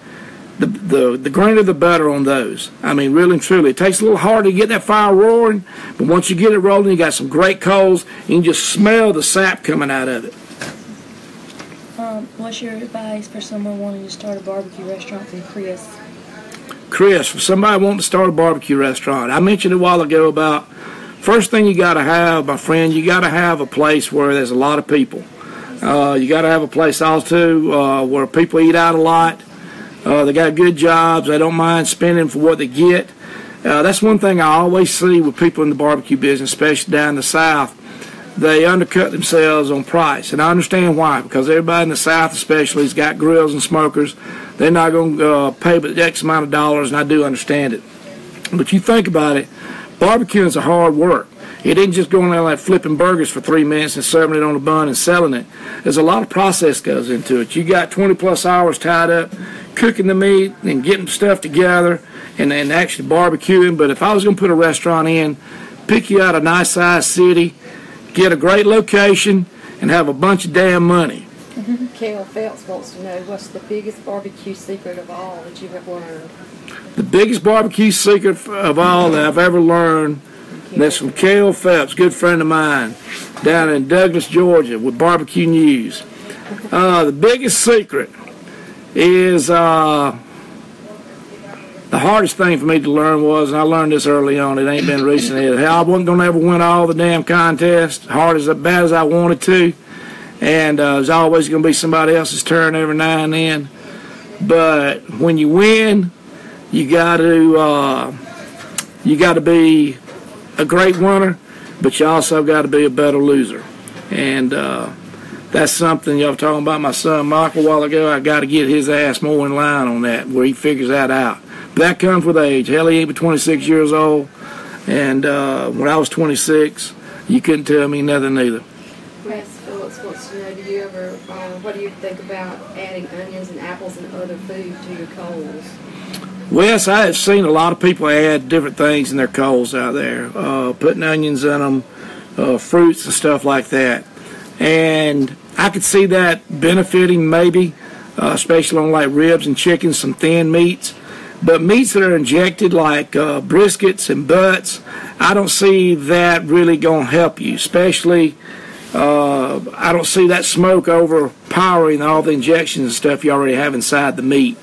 the greener the better on those. I mean, really and truly. It takes a little harder to get that fire roaring, but once you get it rolling, you got some great coals. You can just smell the sap coming out of it. What's your advice for someone wanting to start a barbecue restaurant from Chris? Chris, for somebody wanting to start a barbecue restaurant, I mentioned a while ago about first thing you got to have, my friend, you got to have a place where there's a lot of people. You got to have a place also where people eat out a lot. They got good jobs. They don't mind spending for what they get. That's one thing I always see with people in the barbecue business, especially down in the South. They undercut themselves on price, and I understand why, because everybody in the South especially has got grills and smokers. They're not going to pay but X amount of dollars, and I do understand it. But you think about it, barbecuing is a hard work. It ain't just going out like flipping burgers for 3 minutes and serving it on a bun and selling it. There's a lot of process goes into it. You got 20-plus hours tied up cooking the meat and getting stuff together and actually barbecuing. But if I was going to put a restaurant in, pick you out a nice-sized city, get a great location, and have a bunch of damn money. Kale Phelps wants to know, what's the biggest barbecue secret of all that you have learned? The biggest barbecue secret of all that I've ever learned, that's from Kale Phelps, good friend of mine, down in Douglas, Georgia, with Barbecue News. The biggest secret is the hardest thing for me to learn was, and I learned this early on, it ain't been recent, I wasn't going to ever win all the damn contests, bad as I wanted to. and there's always going to be somebody else's turn every now and then. But when you win, you got to be a great winner, but you also got to be a better loser. And that's something y'all were talking about my son Michael a while ago. I got to get his ass more in line on that, where he figures that out. But that comes with age. Hell, he ain't but 26 years old, and when I was 26, you couldn't tell me nothing either. Wes Phillips wants to know, what do you think about adding onions and apples and other food to your coals? Wes, I have seen a lot of people add different things in their coals out there, putting onions in them, fruits and stuff like that. And I could see that benefiting maybe, especially on like ribs and chicken, some thin meats. But meats that are injected like briskets and butts, I don't see that really going to help you, especially I don't see that smoke overpowering all the injections and stuff you already have inside the meat.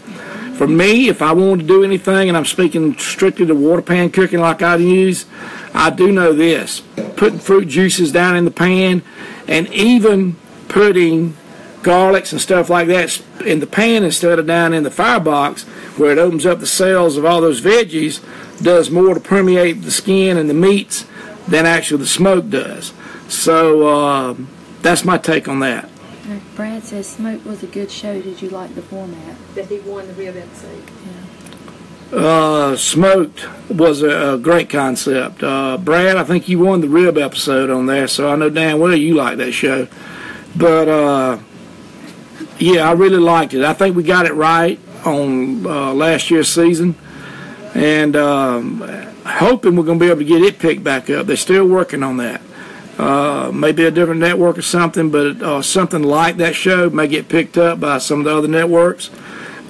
For me, if I wanted to do anything, and I'm speaking strictly to water pan cooking like I use, I do know this. Putting fruit juices down in the pan and even putting garlics and stuff like that in the pan instead of down in the firebox where it opens up the cells of all those veggies does more to permeate the skin and the meats than actually the smoke does. So that's my take on that. Brad says Smoke was a good show. Did you like the format? That he won the rib episode. Yeah. Smoked was a great concept. Brad, I think you won the rib episode on there, so I know damn well you like that show. But yeah, I really liked it. I think we got it right on last year's season, and hoping we're going to be able to get it picked back up. They're still working on that. Maybe a different network or something, but something like that show may get picked up by some of the other networks.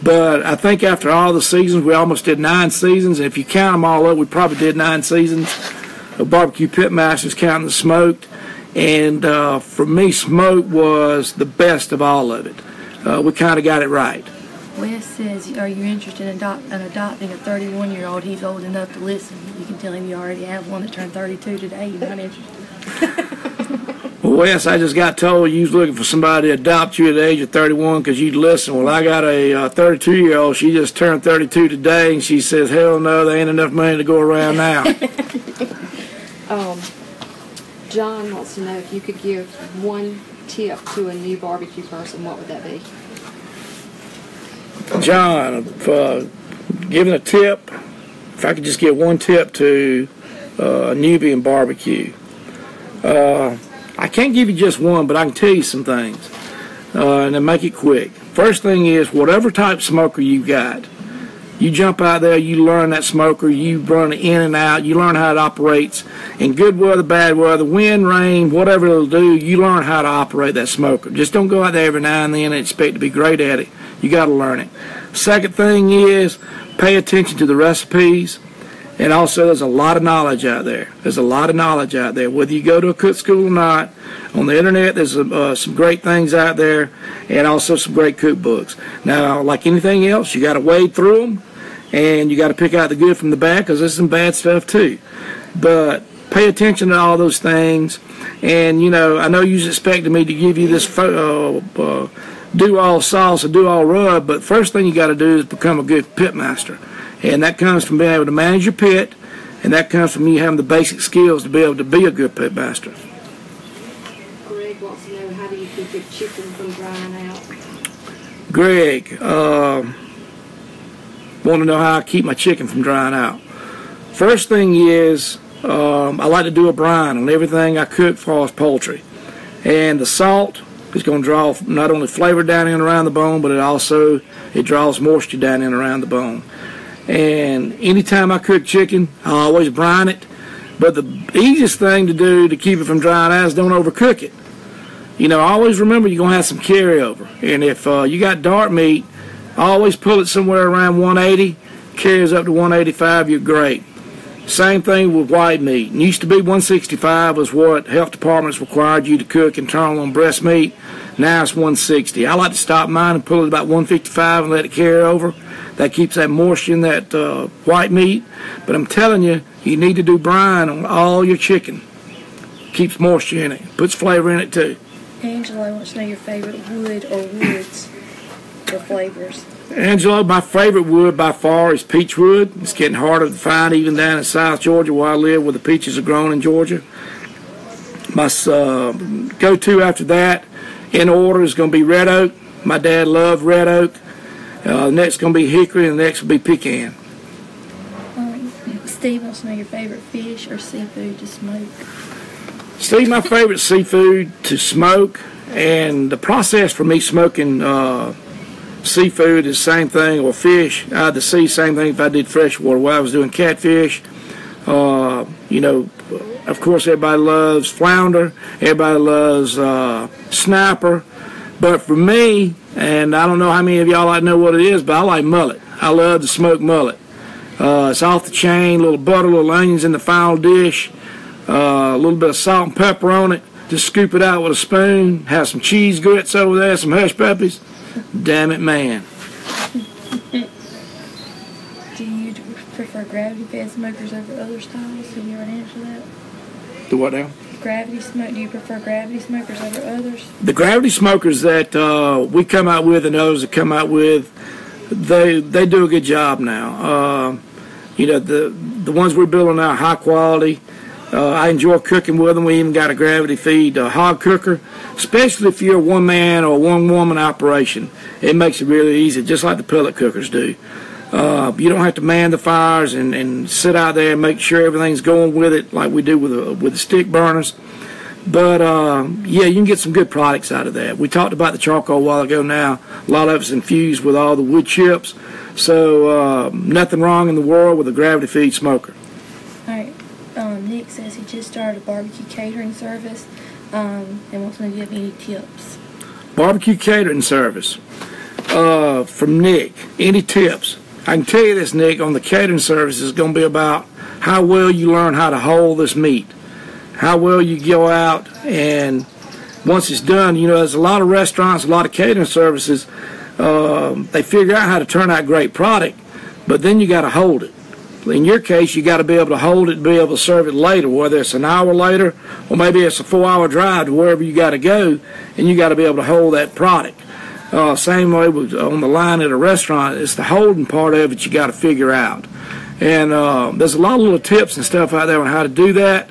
But I think after all the seasons, we almost did 9 seasons. And if you count them all up, we probably did 9 seasons of Barbecue Pitmasters, counting the smoked. And for me, smoked was the best of all of it. We kind of got it right. Wes says, are you interested in adopting a 31-year-old? He's old enough to listen. You can tell him you already have one that turned 32 today. You're not interested. Well, Wes, I just got told you was looking for somebody to adopt you at the age of 31 because you'd listen. Well, I got a 32-year-old. She just turned 32 today, and she says, hell no, there ain't enough money to go around now. John wants to know if you could give one tip to a new barbecue person, what would that be? John, giving a tip, if I could just give one tip to a newbie in barbecue. I can't give you just one, but I can tell you some things, and then make it quick. First thing is, whatever type smoker you got, you jump out there, you learn that smoker, you run it in and out, you learn how it operates in good weather, bad weather, wind, rain, whatever it'll do, you learn how to operate that smoker. Just don't go out there every now and then and expect to be great at it. You got to learn it. Second thing is, pay attention to the recipes. And also, there's a lot of knowledge out there. There's a lot of knowledge out there. Whether you go to a cook school or not, on the internet, there's some great things out there, and also some great cookbooks. Now, like anything else, you got to wade through them, and you got to pick out the good from the bad, because there's some bad stuff too. But pay attention to all those things. And you know, I know you expected me to give you this do all sauce or do all rub, but first thing you got to do is become a good pit master. And that comes from being able to manage your pit, and that comes from you having the basic skills to be able to be a good pit master. Greg wants to know, how do you keep your chicken from drying out? Greg, want to know how I keep my chicken from drying out. First thing is, I like to do a brine on everything I cook as far as poultry. And the salt is going to draw not only flavor down in and around the bone, but it draws moisture down in and around the bone. And anytime I cook chicken, I always brine it. But the easiest thing to do to keep it from drying out is don't overcook it. You know, always remember you're going to have some carryover. And if you got dark meat, always pull it somewhere around 180. Carries up to 185, you're great. Same thing with white meat. It used to be 165 was what health departments required you to cook internal on breast meat. Now it's 160. I like to stop mine and pull it about 155 and let it carry over. That keeps that moisture in that white meat. But I'm telling you, you need to do brine on all your chicken. Keeps moisture in it. Puts flavor in it too. Angelo wants to know your favorite wood or woods or flavors. Angelo, my favorite wood by far is peach wood. It's getting harder to find even down in South Georgia where I live, where the peaches are grown in Georgia. My go-to after that, in order, is going to be red oak. My dad loved red oak. Next going to be hickory, and the next will be pecan. Steve wants to know your favorite fish or seafood to smoke. Steve, my favorite seafood to smoke, and the process for me smoking seafood is the same thing, or fish out of the sea, same thing if I did freshwater. While I was doing catfish, you know, of course everybody loves flounder, everybody loves snapper, but for me, and I don't know how many of y'all like know what it is, but I like mullet. I love to smoke mullet. It's off the chain, little butter, little onions in the final dish, a little bit of salt and pepper on it. Just scoop it out with a spoon, have some cheese grits over there, some hush puppies. Damn it, man. Do you prefer gravity-fed smokers over other styles? Have you already answered that? The what now? Gravity smoke. Do you prefer gravity smokers over others? The gravity smokers that we come out with and others that come out with, they do a good job now. You know, the ones we're building now are high quality. I enjoy cooking with them. We even got a gravity feed hog cooker, especially if you're a one-man or one-woman operation. It makes it really easy, just like the pellet cookers do. You don't have to man the fires and sit out there and make sure everything's going with it like we do with the stick burners. But, yeah, you can get some good products out of that. We talked about the charcoal a while ago now. A lot of it's infused with all the wood chips. So nothing wrong in the world with a gravity feed smoker. All right. Nick says he just started a barbecue catering service and wants to know if you have any tips. Barbecue catering service. From Nick, any tips? I can tell you this, Nick, on the catering service is going to be about how well you learn how to hold this meat. How well you go out, and once it's done, you know, there's a lot of restaurants, a lot of catering services, they figure out how to turn out great product, but then you got to hold it. In your case, you got to be able to hold it and be able to serve it later, whether it's an hour later or maybe it's a 4-hour drive to wherever you got to go, and you got to be able to hold that product. Same way with, on the line at a restaurant, it's the holding part of it you got to figure out. And there's a lot of little tips and stuff out there on how to do that.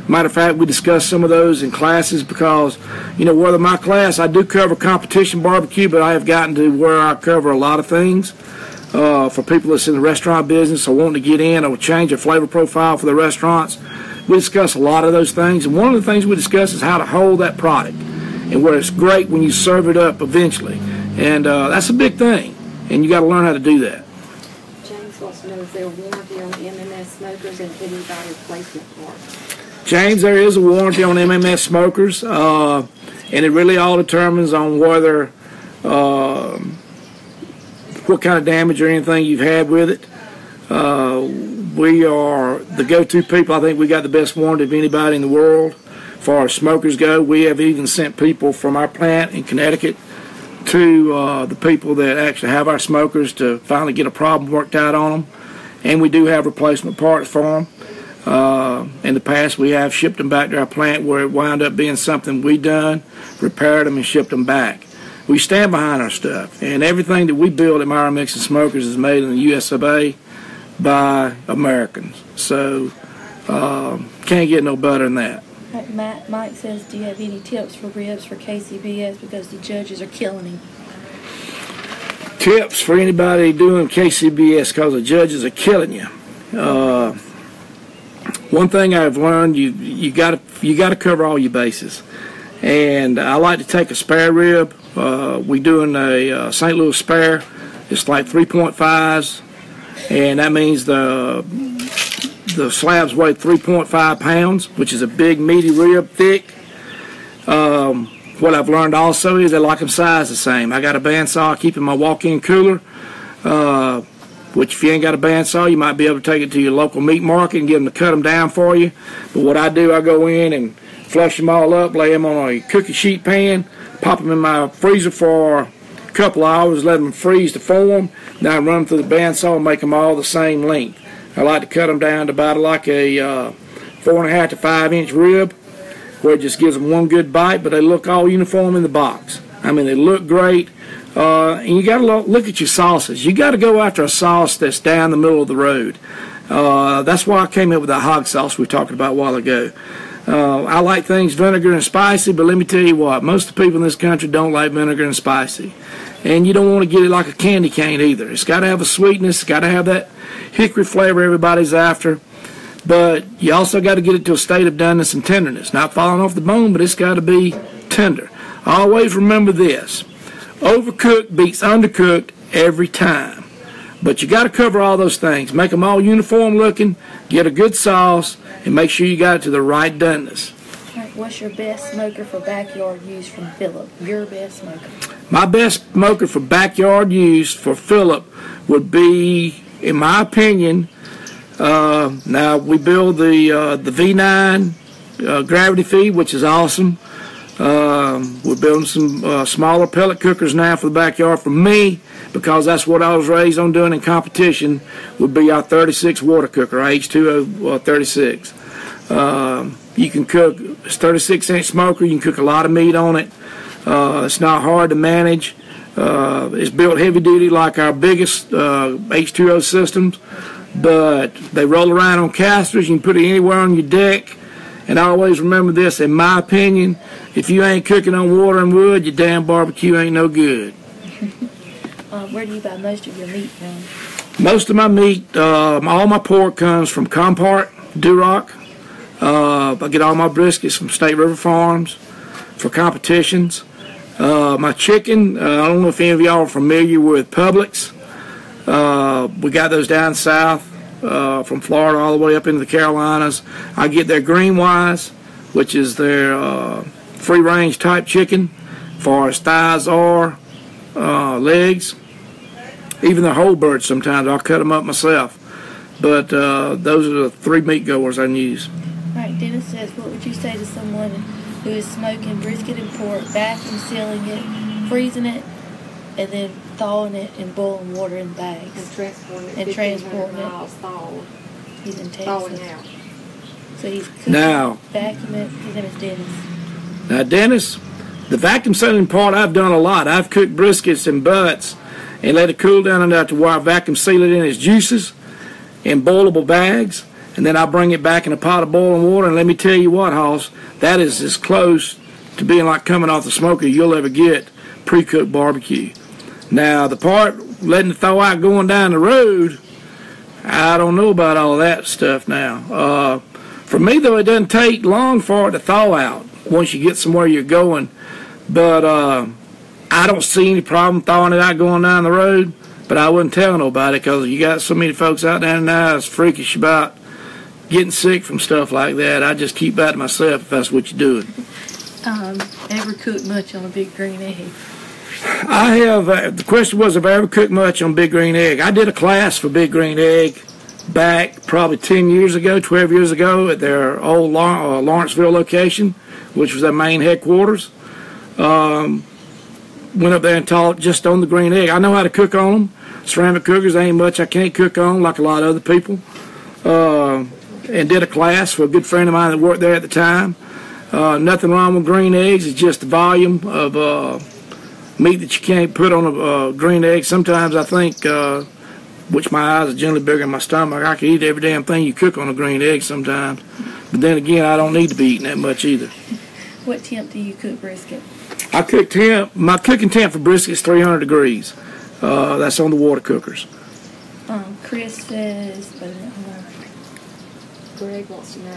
Matter of fact, we discussed some of those in classes because, you know, whether my class, I do cover competition barbecue, but I have gotten to where I cover a lot of things for people that's in the restaurant business or wanting to get in or change their flavor profile for the restaurants. We discuss a lot of those things, and one of the things we discuss is how to hold that product and where it's great when you serve it up eventually. And that's a big thing, and you got to learn how to do that. James wants to know if there are warranty on MMS smokers and any by replacement parts. James, there is a warranty on MMS smokers, and it really all determines on whether what kind of damage or anything you've had with it. We are the go-to people. I think we got the best warranty of anybody in the world. As far as smokers go, we have even sent people from our plant in Connecticut to the people that actually have our smokers to finally get a problem worked out on them. And we do have replacement parts for them. In the past, we have shipped them back to our plant where it wound up being something we done, repaired them, and shipped them back. We stand behind our stuff, and everything that we build at Myron Mixon Smokers is made in the US of A by Americans. So, can't get no better than that. Mike says, do you have any tips for ribs for KCBS because the judges are killing him? Tips for anybody doing KCBS because the judges are killing you. One thing I've learned, you got to cover all your bases, and I like to take a spare rib. We doing a St. Louis spare. It's like 3.5s, and that means the slabs weigh 3.5 pounds, which is a big meaty rib, thick. What I've learned also is I like them sized the same. I got a bandsaw, I keep in my walk-in cooler. Which if you ain't got a bandsaw, you might be able to take it to your local meat market and get them to cut them down for you. But what I do, I go in and flush them all up, lay them on a cookie sheet pan, pop them in my freezer for a couple of hours, let them freeze to form. Then I run them through the bandsaw and make them all the same length. I like to cut them down to about like a 4.5 to 5 inch rib. where it just gives them one good bite, but they look all uniform in the box. I mean, they look great. And you got to look at your sauces. You got to go after a sauce that's down the middle of the road. That's why I came up with that hog sauce we talked about a while ago. I like things vinegar and spicy, but let me tell you what, most of the people in this country don't like vinegar and spicy. And you don't want to get it like a candy cane either. It's got to have a sweetness. It's got to have that hickory flavor everybody's after. But you also got to get it to a state of doneness and tenderness. Not falling off the bone, but it's got to be tender. Always remember this. Overcooked beats undercooked every time. But you got to cover all those things. Make them all uniform looking, get a good sauce, and make sure you got it to the right doneness. All right, what's your best smoker for backyard use from Philip? Your best smoker. My best smoker for backyard use for Philip would be, in my opinion, now we build the V9 gravity feed, which is awesome. We're building some smaller pellet cookers now for the backyard. For me, because that's what I was raised on doing in competition, would be our 36 water cooker, our H2O 36. You can cook, it's 36-inch smoker, you can cook a lot of meat on it. It's not hard to manage. It's built heavy duty like our biggest H2O systems, but they roll around on casters. You can put it anywhere on your deck. And I always remember this, in my opinion, if you ain't cooking on water and wood, your damn barbecue ain't no good. Where do you buy most of your meat from? Most of my meat, all my pork comes from Compart, Duroc. I get all my briskets from State River Farms for competitions. My chicken, I don't know if any of y'all are familiar with Publix. We got those down south. From Florida all the way up into the Carolinas. I get their Green Wise, which is their free-range type chicken, as far as thighs or legs. Even the whole birds sometimes, I'll cut them up myself. But those are the three meat goers I use. All right, Dennis says, what would you say to someone who is smoking brisket and pork, vacuum sealing it, freezing it, and then thawing it in boiling water in bags? And transporting it. Miles thawed. He's in Texas. Thawing out. So he's cooking, vacuum it. His name is Dennis. Now, Dennis, the vacuum sealing part I've done a lot. I've cooked briskets and butts and let it cool down enough to where I vacuum seal it in its juices in boilable bags, and then I bring it back in a pot of boiling water. And let me tell you what, Hoss, that is as close to being like coming off the smoker you'll ever get pre-cooked barbecue. Now, the part letting it thaw out going down the road, I don't know about all that stuff now. For me, though, it doesn't take long for it to thaw out once you get somewhere you're going. But I don't see any problem thawing it out going down the road. But I wouldn't tell nobody because you got so many folks out there now that's freakish about getting sick from stuff like that. I just keep that to myself if that's what you're doing. Ever cooked much on a big green egg? I have, the question was if I ever cooked much on big green egg. I did a class for big green egg back probably 10 years ago, 12 years ago at their old Lawrenceville location, which was their main headquarters. Went up there and taught just on the green egg. I know how to cook on them. Ceramic cookers, ain't much I can't cook on like a lot of other people. And did a class for a good friend of mine that worked there at the time. Nothing wrong with green eggs. It's just the volume of meat that you can't put on a green egg. Sometimes I think, which my eyes are generally bigger than my stomach, I could eat every damn thing you cook on a green egg sometimes. But then again, I don't need to be eating that much either. What temp do you cook brisket? I cook temp. My cooking temp for brisket is 300 degrees. That's on the water cookers. Chris says, Greg wants to know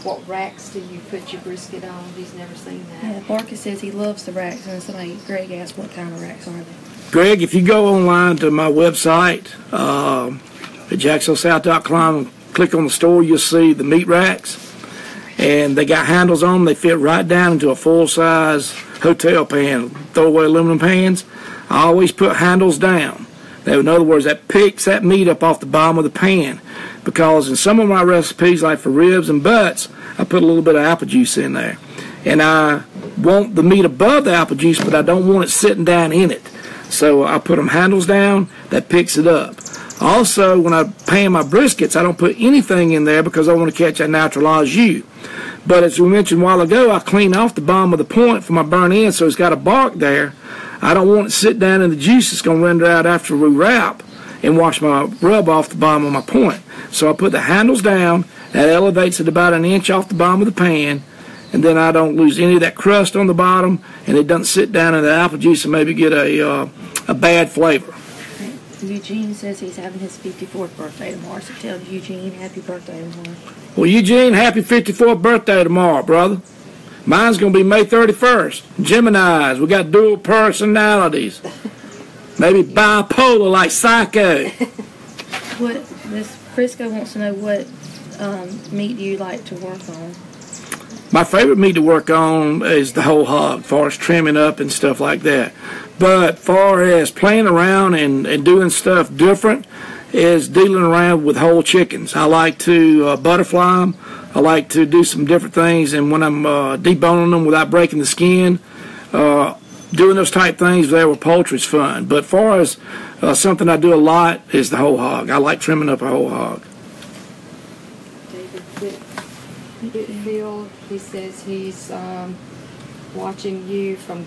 what racks do you put your brisket on? He's never seen that. Yeah, Marcus says he loves the racks, and Greg asked what kind of racks are they? Greg, if you go online to my website at jacksonvillesouth.com and click on the store, you'll see the meat racks. And they got handles on them. They fit right down into a full-size hotel pan, throwaway aluminum pans. I always put handles down. In other words, that picks that meat up off the bottom of the pan. Because in some of my recipes, like for ribs and butts, I put a little bit of apple juice in there. And I want the meat above the apple juice, but I don't want it sitting down in it. So I put them handles down, that picks it up. Also, when I pan my briskets, I don't put anything in there because I want to catch that natural au jus. But as we mentioned a while ago, I clean off the bottom of the point for my burnt end, so it's got a bark there. I don't want it to sit down in the juice that's going to render out after we wrap and wash my rub off the bottom of my point. So I put the handles down. That elevates it about an inch off the bottom of the pan, and then I don't lose any of that crust on the bottom, and it doesn't sit down in the apple juice and maybe get a bad flavor. Eugene says he's having his 54th birthday tomorrow, so tell Eugene happy birthday tomorrow. Well, Eugene, happy 54th birthday tomorrow, brother. Mine's going to be May 31st. Geminis, we got dual personalities. Maybe bipolar like Psycho. This Frisco wants to know what meat do you like to work on? My favorite meat to work on is the whole hog, as far as trimming up and stuff like that. But far as playing around and doing stuff different is dealing around with whole chickens. I like to butterfly them. I like to do some different things, and when I'm deboning them without breaking the skin, doing those type things there with poultry is fun. But far as something I do a lot is the whole hog. I like trimming up a whole hog. Phil, he says he's watching you from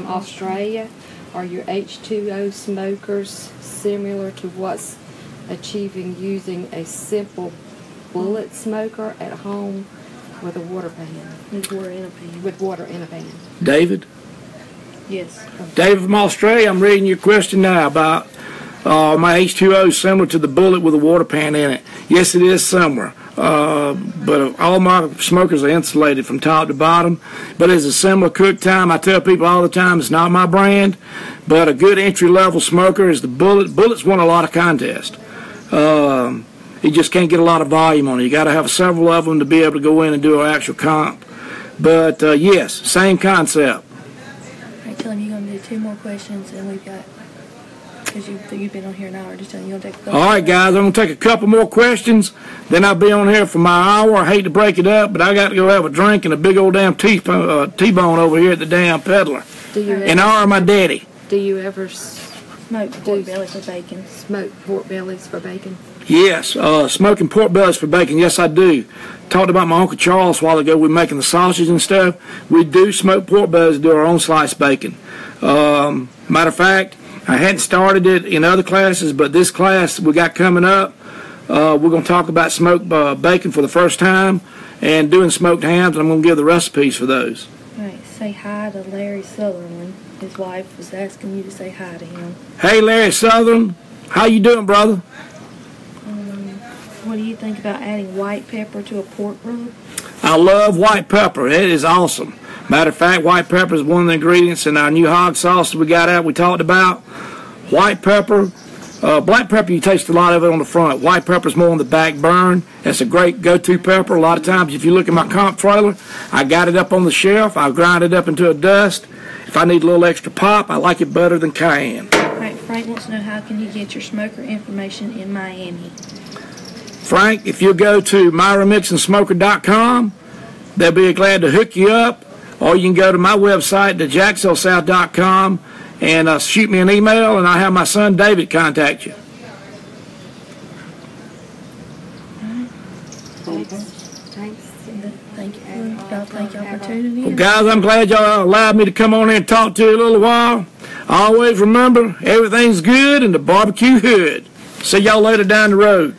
Australia. Are your H2O smokers similar to what's achieving using a simple bullet smoker at home with a water pan? With water in a pan. With water in a pan. David? Yes. David from Australia, I'm reading your question now about my H2O similar to the bullet with a water pan in it. Yes, it is similar. But all my smokers are insulated from top to bottom. But it's a similar cook time. I tell people all the time it's not my brand, but a good entry-level smoker is the bullet. Bullets won a lot of contests. You just can't get a lot of volume on it. You got to have several of them to be able to go in and do an actual comp. But yes, same concept. All right, tell him you're going to do 2 more questions, and we've got, because you've been on here an hour, just telling you you're going to take a couple. All right, guys, I'm going to take a couple more questions. Then I'll be on here for my hour. I hate to break it up, but I got to go have a drink and a big old damn T-bone over here at the damn peddler. In honor of my daddy. Do you ever smoke pork bellies for bacon? Smoke pork bellies for bacon? Yes, smoking pork bellies for bacon. Yes, I do. Talked about my Uncle Charles a while ago. We're making the sausage and stuff. We do smoke pork bellies to do our own sliced bacon. Matter of fact, I hadn't started it in other classes, but this class we got coming up, we're going to talk about smoked bacon for the first time and doing smoked hams. I'm going to give the recipes for those. All right, say hi to Larry Sutherland. His wife was asking you to say hi to him. Hey, Larry Sutherland. How you doing, brother? What do you think about adding white pepper to a pork rub? I love white pepper. It is awesome. Matter of fact, white pepper is one of the ingredients in our new hog sauce that we got out, we talked about. White pepper. Black pepper, you taste a lot of it on the front. White pepper is more on the back burn. That's a great go-to pepper. A lot of times, if you look at my comp trailer, I got it up on the shelf. I grind it up into a dust. If I need a little extra pop, I like it better than cayenne. All right, Frank wants to know how can he get your smoker information in Miami? Frank, if you go to MyronMixonSmoker.com, they'll be glad to hook you up. Or you can go to my website, thejacksonSouth.com, and shoot me an email, and I'll have my son David contact you. Thank y'all for tuning in. Well, guys, I'm glad y'all allowed me to come on here and talk to you a little while. Always remember, everything's good in the barbecue hood. See y'all later down the road.